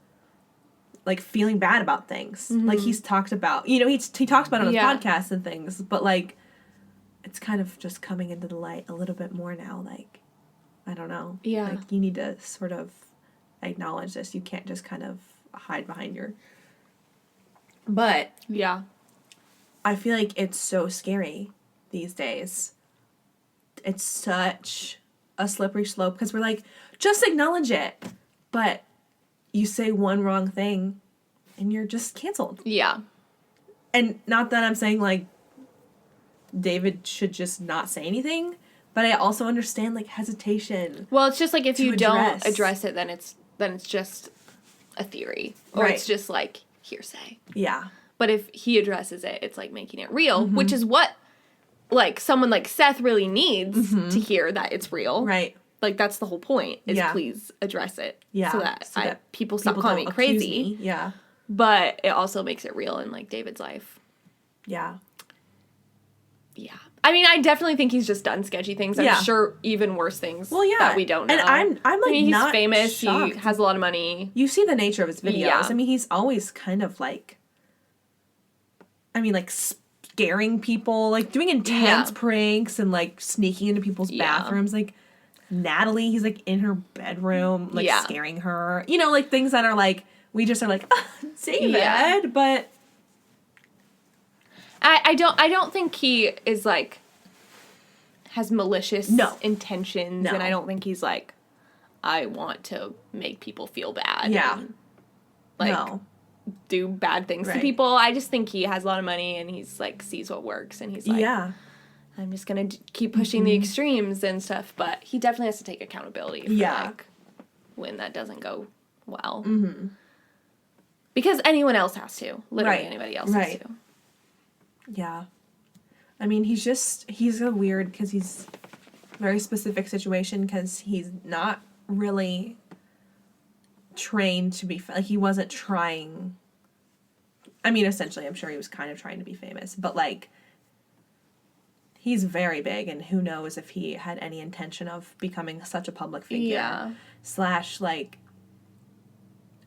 like feeling bad about things. Like he's talked about, you know, he talks about it on his podcast and things, but like it's kind of just coming into the light a little bit more now. Like, I don't know. Yeah. Like you need to sort of acknowledge this. You can't just kind of hide behind your. But I feel like it's so scary these days. It's such a slippery slope because we're like, just acknowledge it. But you say one wrong thing and you're just canceled. Yeah. And not that I'm saying like David should just not say anything, but I also understand like hesitation. Well, it's just like if you don't address it, then it's just a theory. Or it's just like hearsay. Yeah. But if he addresses it, it's like making it real, which is what like someone like Seth really needs to hear that it's real. Right. Like that's the whole point is please address it. Yeah. So that people stop calling me crazy. Yeah. But it also makes it real in like David's life. Yeah. Yeah. I mean, I definitely think he's just done sketchy things. I'm sure even worse things that we don't know. And I'm like I mean, he's not famous. shocked. He has a lot of money. You see the nature of his videos. Yeah. I mean, he's always kind of like, I mean, like scaring people, like doing intense pranks and like sneaking into people's bathrooms. Like Natalie, he's like in her bedroom, like scaring her. You know, like things that are like, we just are like, David, but. I don't think he is like has malicious intentions, and I don't think he's like I want to make people feel bad. And, like do bad things to people. I just think he has a lot of money and he's like sees what works and he's like I'm just gonna keep pushing the extremes and stuff. But he definitely has to take accountability for like when that doesn't go well. Because anyone else has to. Literally anybody else has to. Yeah. I mean, he's a weird, because he's a very specific situation, because he's not really trained to be, like, he wasn't trying, I mean, essentially, I'm sure he was kind of trying to be famous, but, like, he's very big, and who knows if he had any intention of becoming such a public figure. / like,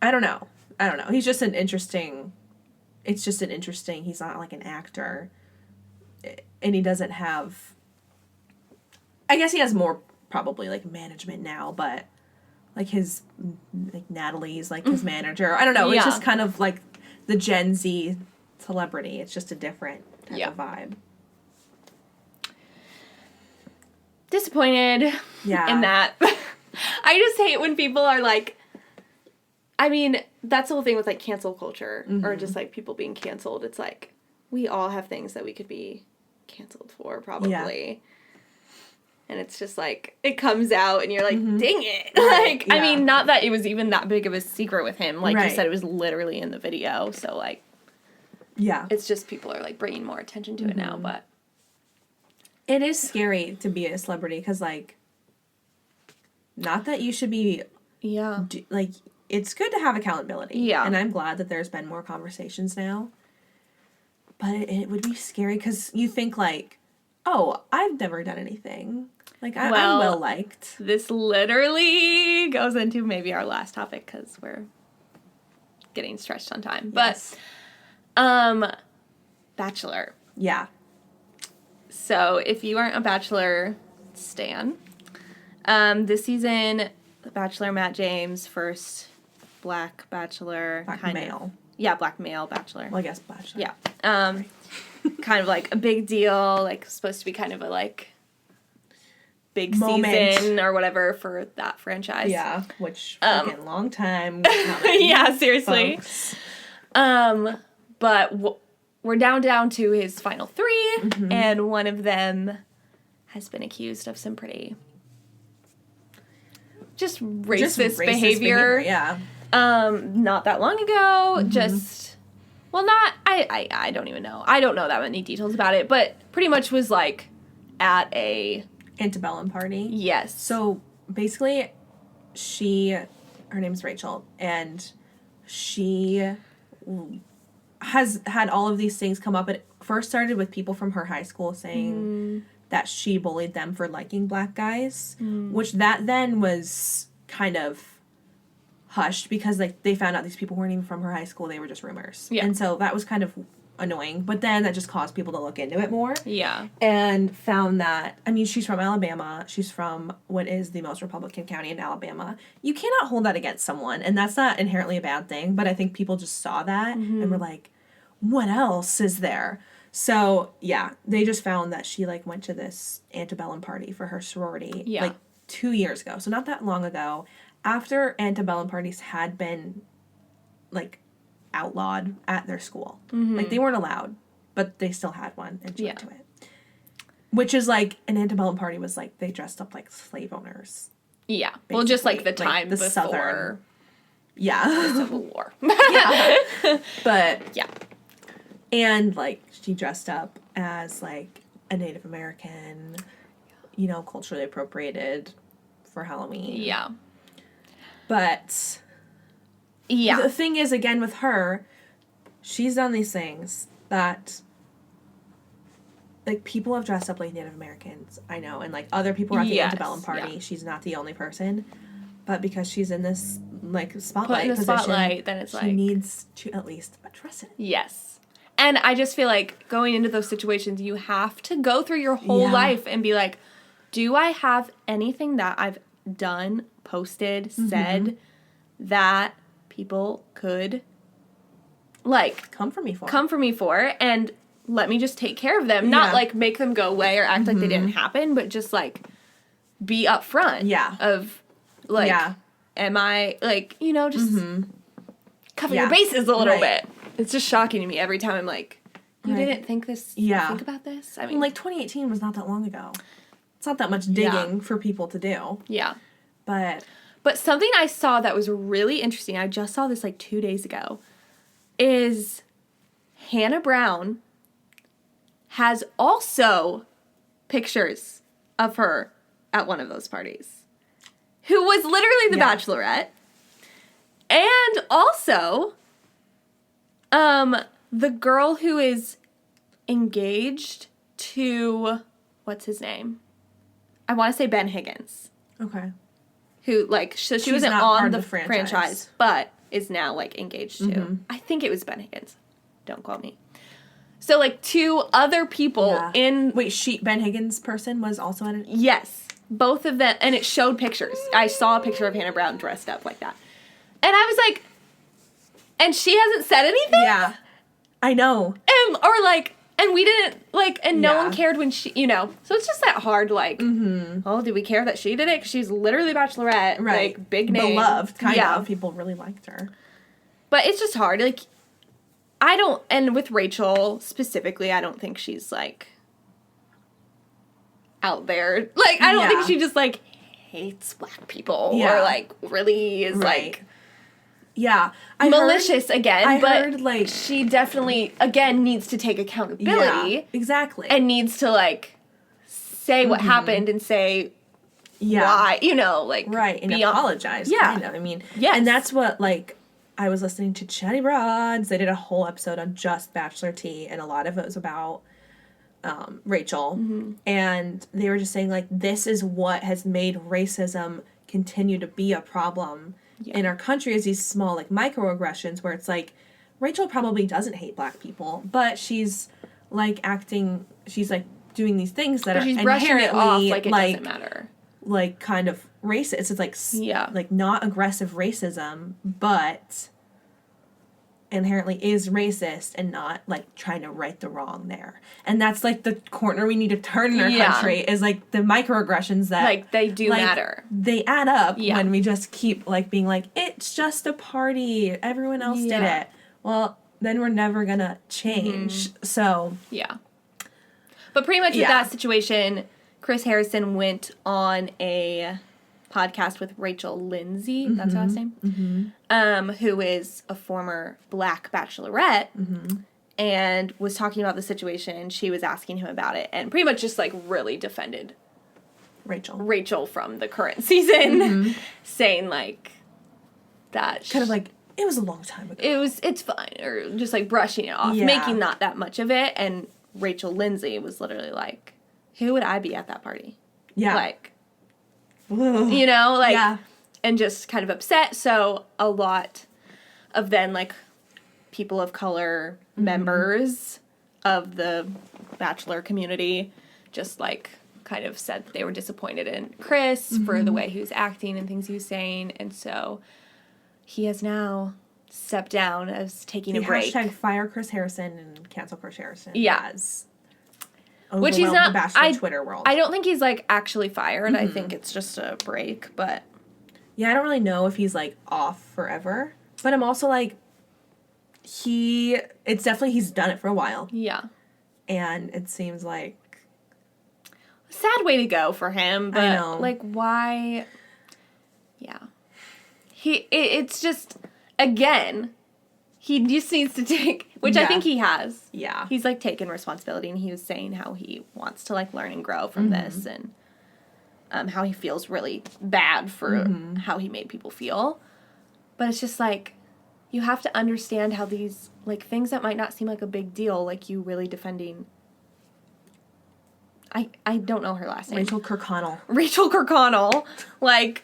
I don't know. He's just he's not like an actor, and he doesn't have, I guess he has more probably like management now, but like his, like Natalie's like his manager. I don't know. It's just kind of like the Gen Z celebrity. It's just a different type of vibe. Disappointed in that. I just hate when people are like, I mean, that's the whole thing with, like, cancel culture, or just, like, people being canceled. It's like, we all have things that we could be canceled for, probably. Yeah. And it's just, like, it comes out, and you're like, dang it. Right, like, I mean, not that it was even that big of a secret with him. Like you said, it was literally in the video, so, like... Yeah. It's just people are, like, bringing more attention to it now, but... It is scary to be a celebrity, because, like... Not that you should be... Yeah. Like... It's good to have accountability. Yeah. And I'm glad that there's been more conversations now. But it would be scary because you think, like, oh, I've never done anything. Like, I'm well-liked. This literally goes into maybe our last topic because we're getting stretched on time. Yes. But, Bachelor. Yeah. So, if you aren't a Bachelor stan, this season, Bachelor Matt James, first Black Bachelor. Black male. Yeah, Black male Bachelor. Well, I guess Bachelor. Yeah. Kind of like a big deal, like supposed to be kind of a like big moment. Season or whatever for that franchise. Yeah, which fucking long time. Yeah, seriously. But we're down to his final 3, and one of them has been accused of some pretty just racist behavior. Yeah. Not that long ago, just, well, not, I don't even know. I don't know that many details about it, but pretty much was, like, at a... Antebellum party. Yes. So, basically, her name's Rachel, and she has had all of these things come up. It first started with people from her high school saying that she bullied them for liking black guys, which that then was kind of hushed because like they found out these people weren't even from her high school, they were just rumors. Yeah. And so that was kind of annoying, but then that just caused people to look into it more. Yeah. And found that, I mean, she's from Alabama. She's from what is the most Republican county in Alabama. You cannot hold that against someone, and that's not inherently a bad thing, but I think people just saw that and were like, what else is there? So, yeah, they just found that she, like, went to this antebellum party for her sorority, like, 2 years ago. So not that long ago. After antebellum parties had been, like, outlawed at their school. Like, they weren't allowed, but they still had one, and she went to it. Which is, like, an antebellum party was, like, they dressed up like slave owners. Yeah. Basically. Well, just, like, the time like the before. Southern. Yeah. The Civil War. Yeah. But. Yeah. And, like, she dressed up as, like, a Native American, you know, culturally appropriated for Halloween. Yeah. But, yeah. The thing is, again, with her, she's done these things that, like, people have dressed up like Native Americans, I know, and, like, other people are at the antebellum party. Yeah. She's not the only person. But because she's in this, like, spotlight position, spotlight, then it's she needs to at least address it. Yes. And I just feel like going into those situations, you have to go through your whole life and be like, do I have anything that I've done, posted, said that people could, like... Come for me for, and let me just take care of them. Not, like, make them go away or act like they didn't happen, but just, like, be upfront. Yeah. Of, like, am I, like, you know, just cover your bases a little bit. It's just shocking to me every time I'm like, you didn't think this, think about this? I mean, like, 2018 was not that long ago. It's not that much digging for people to do. Yeah. But something I saw that was really interesting, I just saw this, like, 2 days ago, is Hannah Brown has also pictures of her at one of those parties, who was literally the Bachelorette, and also... the girl who is engaged to, what's his name? I want to say Ben Higgins. Okay. Who, like, so she wasn't on the franchise, but is now, like, engaged to. I think it was Ben Higgins. Don't quote me. So, like, 2 other people in... Wait, Ben Higgins' person was also in it? Yes. Both of them, and it showed pictures. I saw a picture of Hannah Brown dressed up like that. And I was like... And she hasn't said anything? Yeah. I know. And And we didn't, like, and no Yeah. one cared when she, you know. So it's just that hard, like, oh, do we care that she did it? Because she's literally Bachelorette. Right. Like, big name. Beloved, kind of. People really liked her. But it's just hard. Like, I don't, and with Rachel specifically, I don't think she's, like, out there. Like, I don't think she just, like, hates black people. Yeah. Or, like, really is, like, yeah. malicious again. But heard, like, she definitely, again, needs to take accountability. Yeah, exactly. And needs to, like, say what happened and say why, you know, like. Right, and apologize, kind of. I mean, yes. And that's what, like, I was listening to Chatty Broads. They did a whole episode on just Bachelor Tea, and a lot of it was about Rachel. And they were just saying, like, this is what has made racism continue to be a problem in our country, is these small, like, microaggressions where it's like, Rachel probably doesn't hate black people, but she's, like, she's, like, doing these things that are she's brushing it off inherently, like it doesn't matter. Like, kind of racist. It's like, like, not aggressive racism, but inherently is racist and not, like, trying to right the wrong there. And that's, like, the corner we need to turn in our country, is, like, the microaggressions that, like, they do matter. They add up when we just keep, like, being like, it's just a party, everyone else did it. Well, then we're never gonna change. So. Yeah. But pretty much with that situation, Chris Harrison went on a podcast with Rachel Lindsay, that's her last name, who is a former black bachelorette, and was talking about the situation. She was asking him about it, and pretty much just, like, really defended Rachel from the current season, saying, like, that kind of like, it was a long time ago. It's fine, or just, like, brushing it off, making not that much of it, and Rachel Lindsay was literally like, who would I be at that party? Yeah. Like, you know, like, Yeah. and just kind of upset. So a lot of then, like, people of color members of the Bachelor community just, like, kind of said that they were disappointed in Chris for the way he was acting and things he was saying. And so he has now stepped down as taking a break. Hashtag fire Chris Harrison and cancel Chris Harrison. Yeah. Which he's not. The Bachelor Twitter world. I don't think he's, like, actually fired. I think it's just a break, but. Yeah, I don't really know if he's, like, off forever. But I'm also, like, it's definitely, he's done it for a while. Yeah. And it seems like. Sad way to go for him, but, I know. like, why. Yeah. It's just, again, he just needs to take, which I think he has. Yeah. He's, like, taken responsibility, and he was saying how he wants to, like, learn and grow from this, and how he feels really bad for how he made people feel. But it's just, like, you have to understand how these, like, things that might not seem like a big deal, like you really defending, I don't know her last name. Rachel Kirkconnell, like,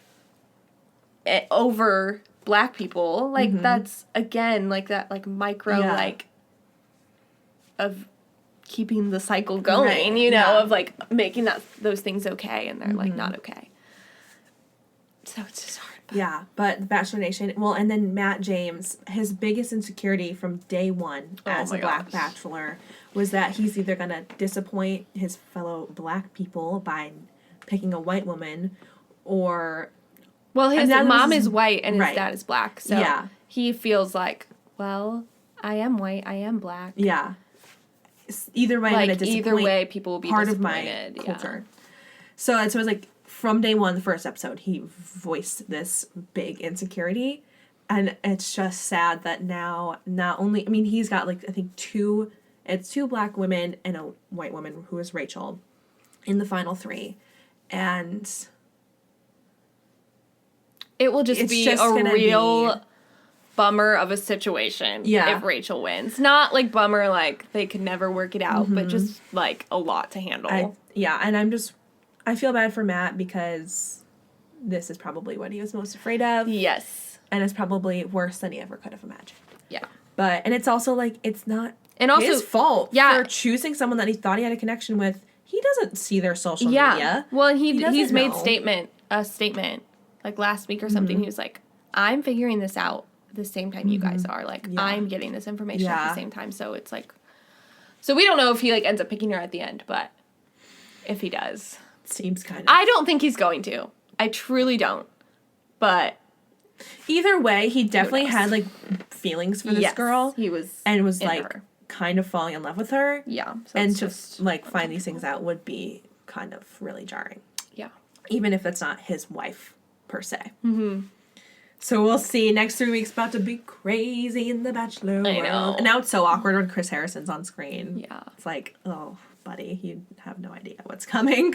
over black people, like, that's, again, like, that, like, micro, like, of keeping the cycle going, you know, of, like, making those things okay, and they're, like, not okay. So it's just hard. Yeah, but Bachelor Nation, well, and then Matt James, his biggest insecurity from day one as a black bachelor was that he's either going to disappoint his fellow black people by picking a white woman, or... Well, his mom is white and his dad is black, so he feels like, well, I am white, I am black. Yeah. Either way, like, I'm going to disappoint either way, people will be part disappointed. of my culture. So it was like, from day one, the first episode, he voiced this big insecurity, and it's just sad that now, not only, I mean, he's got, like, I think two black women and a white woman, who is Rachel, in the final three, and... It will just be a real bummer of a situation if Rachel wins. Not, like, bummer, like, they could never work it out, but just, like, a lot to handle. And I feel bad for Matt, because this is probably what he was most afraid of. Yes. And it's probably worse than he ever could have imagined. Yeah. And it's also, like, it's not also his fault for choosing someone that he thought he had a connection with. He doesn't see their social media. Well, he's made a statement, like, last week or something. He was like, I'm figuring this out at the same time you guys are. Like, I'm getting this information at the same time. So it's, like, So we don't know if he, like, ends up picking her at the end, but if he does. Seems kind of. I don't think he's going to. I truly don't. But either way, he definitely had, like, feelings for this girl. He was and was, like, her. kind of falling in love with her. Yeah. So and it's to, just like, find these things out would be kind of really jarring. Yeah. Even if it's not his wife, per se. Mm-hmm. So we'll see. Next 3 weeks about to be crazy in the Bachelor I world. know. And now it's so awkward when Chris Harrison's on screen. Yeah. It's like, oh, buddy, you have no idea what's coming.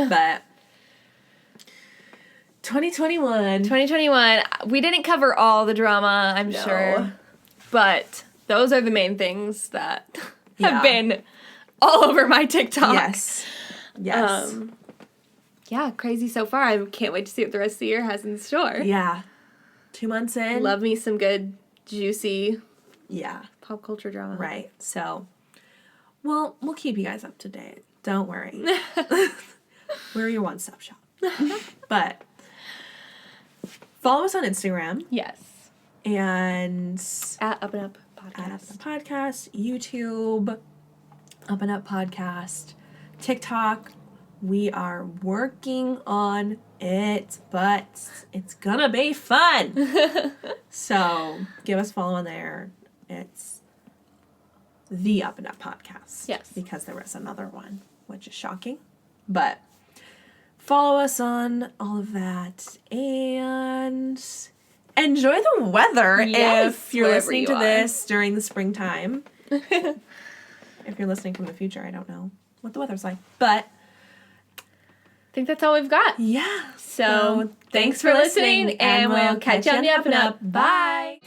But 2021. 2021. We didn't cover all the drama, I'm sure. But those are the main things that have been all over my TikTok. Yes. Yes. Yeah, crazy so far. I can't wait to see what the rest of the year has in store. Yeah. 2 months in. Love me some good, juicy Yeah. pop culture drama. Right. So, well, we'll keep you guys up to date. Don't worry. We're your one-stop shop. But follow us on Instagram. Yes. And At Up and Up at Podcast. the podcast, YouTube, Up and Up Podcast, TikTok. We are working on it, but it's gonna be fun. So give us a follow on there. It's the Up and Up Podcast. Yes. Because there was another one, which is shocking. But follow us on all of that and enjoy the weather Yes, if you're wherever listening you to are. this during the springtime. If you're listening from the future, I don't know what the weather's like. But I think that's all we've got. yeah. So thanks for listening, and we'll catch you on the Up and Up. Bye.